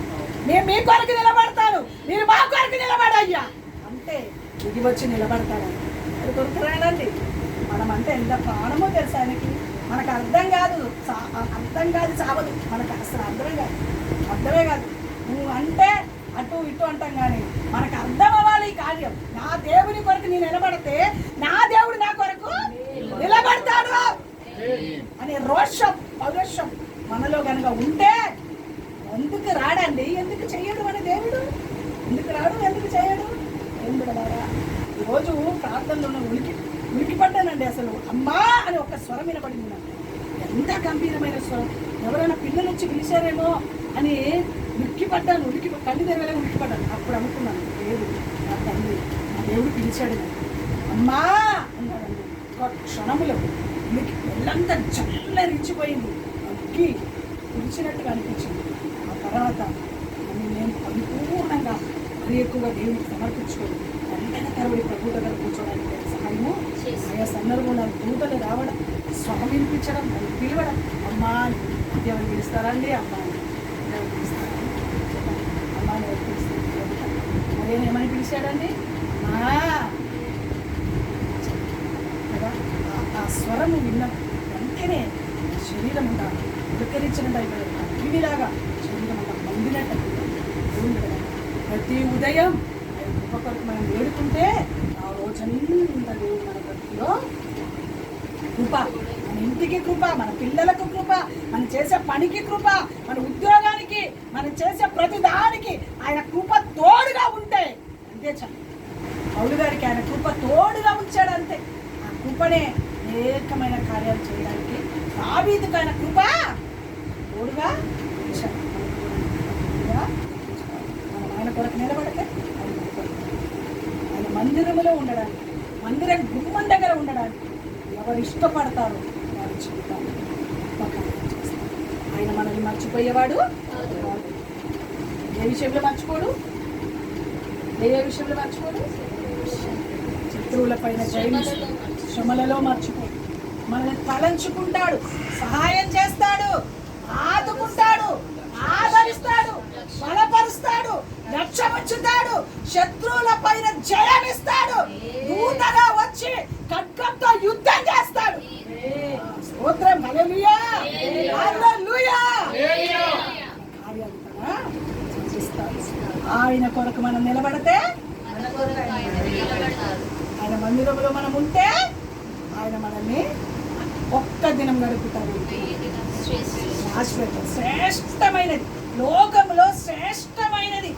మేము మీ కొరకు నిలబడతాను, మీరు మా కొరకు నిలబడయ్యా అంటే ఇది వచ్చి నిలబడతాడని అది కొరకు రాడండి. మనం అంటే ఎంత ప్రాణమో తెలుసు ఆయనకి. మనకు అర్థం కాదు చావదు. మనకు అసలు అర్థమే కాదు. నువ్వు అంటే అటు ఇటు అంటాం కానీ మనకు అర్థం అవ్వాలి ఈ కార్యం. నా దేవుని కొరకు నేను నిలబడితే నా దేవుడు నా కొరకు నిలబడతాడు అనే రోషం, పౌరుషం మనలో కనుక ఉంటే ఎందుకు రాడండి? ఎందుకు చెయ్యడు మన దేవుడు? ఎందుకు రాడు? ఎందుకు చేయడు? ఏం బిడ్డలారా, ఈరోజు ప్రార్థనలో ఉలికిపడ్డానండి. అసలు అమ్మా అని ఒక స్వరం వినపడింది నాకు. ఎంత గంభీరమైన స్వరం. ఎవరైనా పిల్లలు వచ్చి పిలిచారేమో అని ఉలికిపడ్డాను. కళ్ళు తెరవలే ఉలికిపడ్డాను. అప్పుడు అనుకున్నాను, దేవుడు నా తండ్రి, నా దేవుడు పిలిచాడు అమ్మా అన్నాడండి. ఒక క్షణములో ఒళ్ళంతా జల్ల రిచ్చిపోయింది. తగ్గి పిలిచినట్టుగా అనిపించింది. ఆ తర్వాత నన్ను నేను పరిపూర్ణంగా మరీ ఎక్కువగా దేవునికి సమర్పించుకోండి వెంటనే తరబడి ప్రభు దగ్గర కూర్చోడానికి నేను సహాయము ఆయా సందర్భంలో దూతలు రావడం, స్వరం వినిపించడం, నన్ను పిలవడం, అమ్మా అని ఎవరు పిలుస్తారండి, అమ్మా అని ఎవరు పిలుస్తారండి, చెప్పండి, అమ్మా అని ఎవరు పిలుస్తారు? మరి ఏమని పిలిచాడండి? అమ్మా కదా. ఆ స్వరము విన్న వెంటనే శరీరం అంతా ఉదకరించినట్టు అయిపోయింది. అగ్నిలాగా శరీరం అంతా మండినట్టు అయిపోయింది. ప్రతి ఉదయం ఆయన కృప కొరకు మనం వేడుకుంటే ఆ రోజంతా దేవుడు మన బ్రతుకులో కృప, మన ఇంటికి కృప, మన పిల్లలకు కృప, మనం చేసే పనికి కృప, మన ఉద్యోగానికి, మనం చేసే ప్రతి దానికి ఆయన కృప తోడుగా ఉంటే అంతే చాలు. పౌలు గారికి ఆయన కృప తోడుగా ఉంచాడు అంతే. ఆ కృపనే అనేకమైన కార్యాలు చేయడానికి దావీదుకు ఆయన కృప తోడుగా ఉంచాడు. మనం ఆయన కొరకు నిలబడితే ఆయన మందిరములో ఉండడానికి, మందిరం గుమ్మం దగ్గర ఉండడానికి ఎవరు ఇష్టపడతారో వారి జీవితాన్ని గొప్ప కార్యం చేస్తారు. ఆయన మనల్ని మర్చిపోయేవాడు కాదు. ఏ విషయంలో మర్చిపోడు, ఏ విషయంలో మర్చిపోడు, శత్రువుల పైన జయించు, శ్రమలలో మర్చిపోడు, మనల్ని తలంచుకుంటాడు, సహాయం చేస్తాడు, ఆదుకుంటాడు, ఆదరిస్తాడు, బలపరుస్తాడు, రక్షమించుతాడు, శత్రువుల పైన జయమిస్తాడు, దూతగా వచ్చి ఖడ్గంతో యుద్ధం చేస్తాడు. స్తోత్రం, హల్లెలూయా, హల్లెలూయా. కార్యాలు కదా చేస్తాడు. ఆయన కొరకు మనం నిలబడితే, ఆయన మందిరంలో మనం ఉంటే ఆయన మనల్ని ఒక్క దినం గడుపుతాడు. శాశ్వతం, శ్రేష్టమైనది, లోకంలో శ్రేష్టమైనది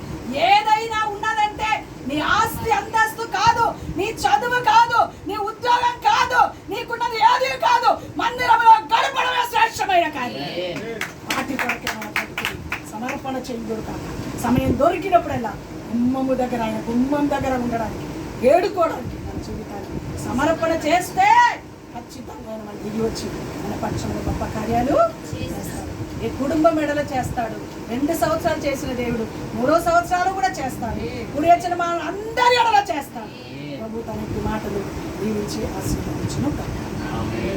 ఏదైనా ఉన్నదంటే నీ ఆస్తి అంతస్తు కాదు, నీ చదువు కాదు, నీ ఉద్యోగం కాదు, నీకున్నది ఏది కాదు, మందిరంలో గడపడమే శ్రేష్టమైన కార్యం. వాటి కొరకే మన బతుకుని సమర్పణ చేయకూడదు. సమయం దొరికినప్పుడల్లా గుమ్మము దగ్గర, ఆయన గుమ్మం దగ్గర ఉండడానికి, వేడుకోవడానికి మన జీవితాన్ని సమర్పణ చేస్తే ఖచ్చితంగా మన దిగి వచ్చి మన పక్షంలో గొప్ప కార్యాలు చేస్తాడు. ఏ కుటుంబం మెడలో చేస్తాడు. 2 సంవత్సరాలు చేసిన దేవుడు 3వ సంవత్సరాలు కూడా చేస్తాడు. ఇప్పుడు వచ్చిన మన అందరి ఎడలో చేస్తాడు. ప్రభు తన మాటలు దీవించి ఆశీర్వదించును.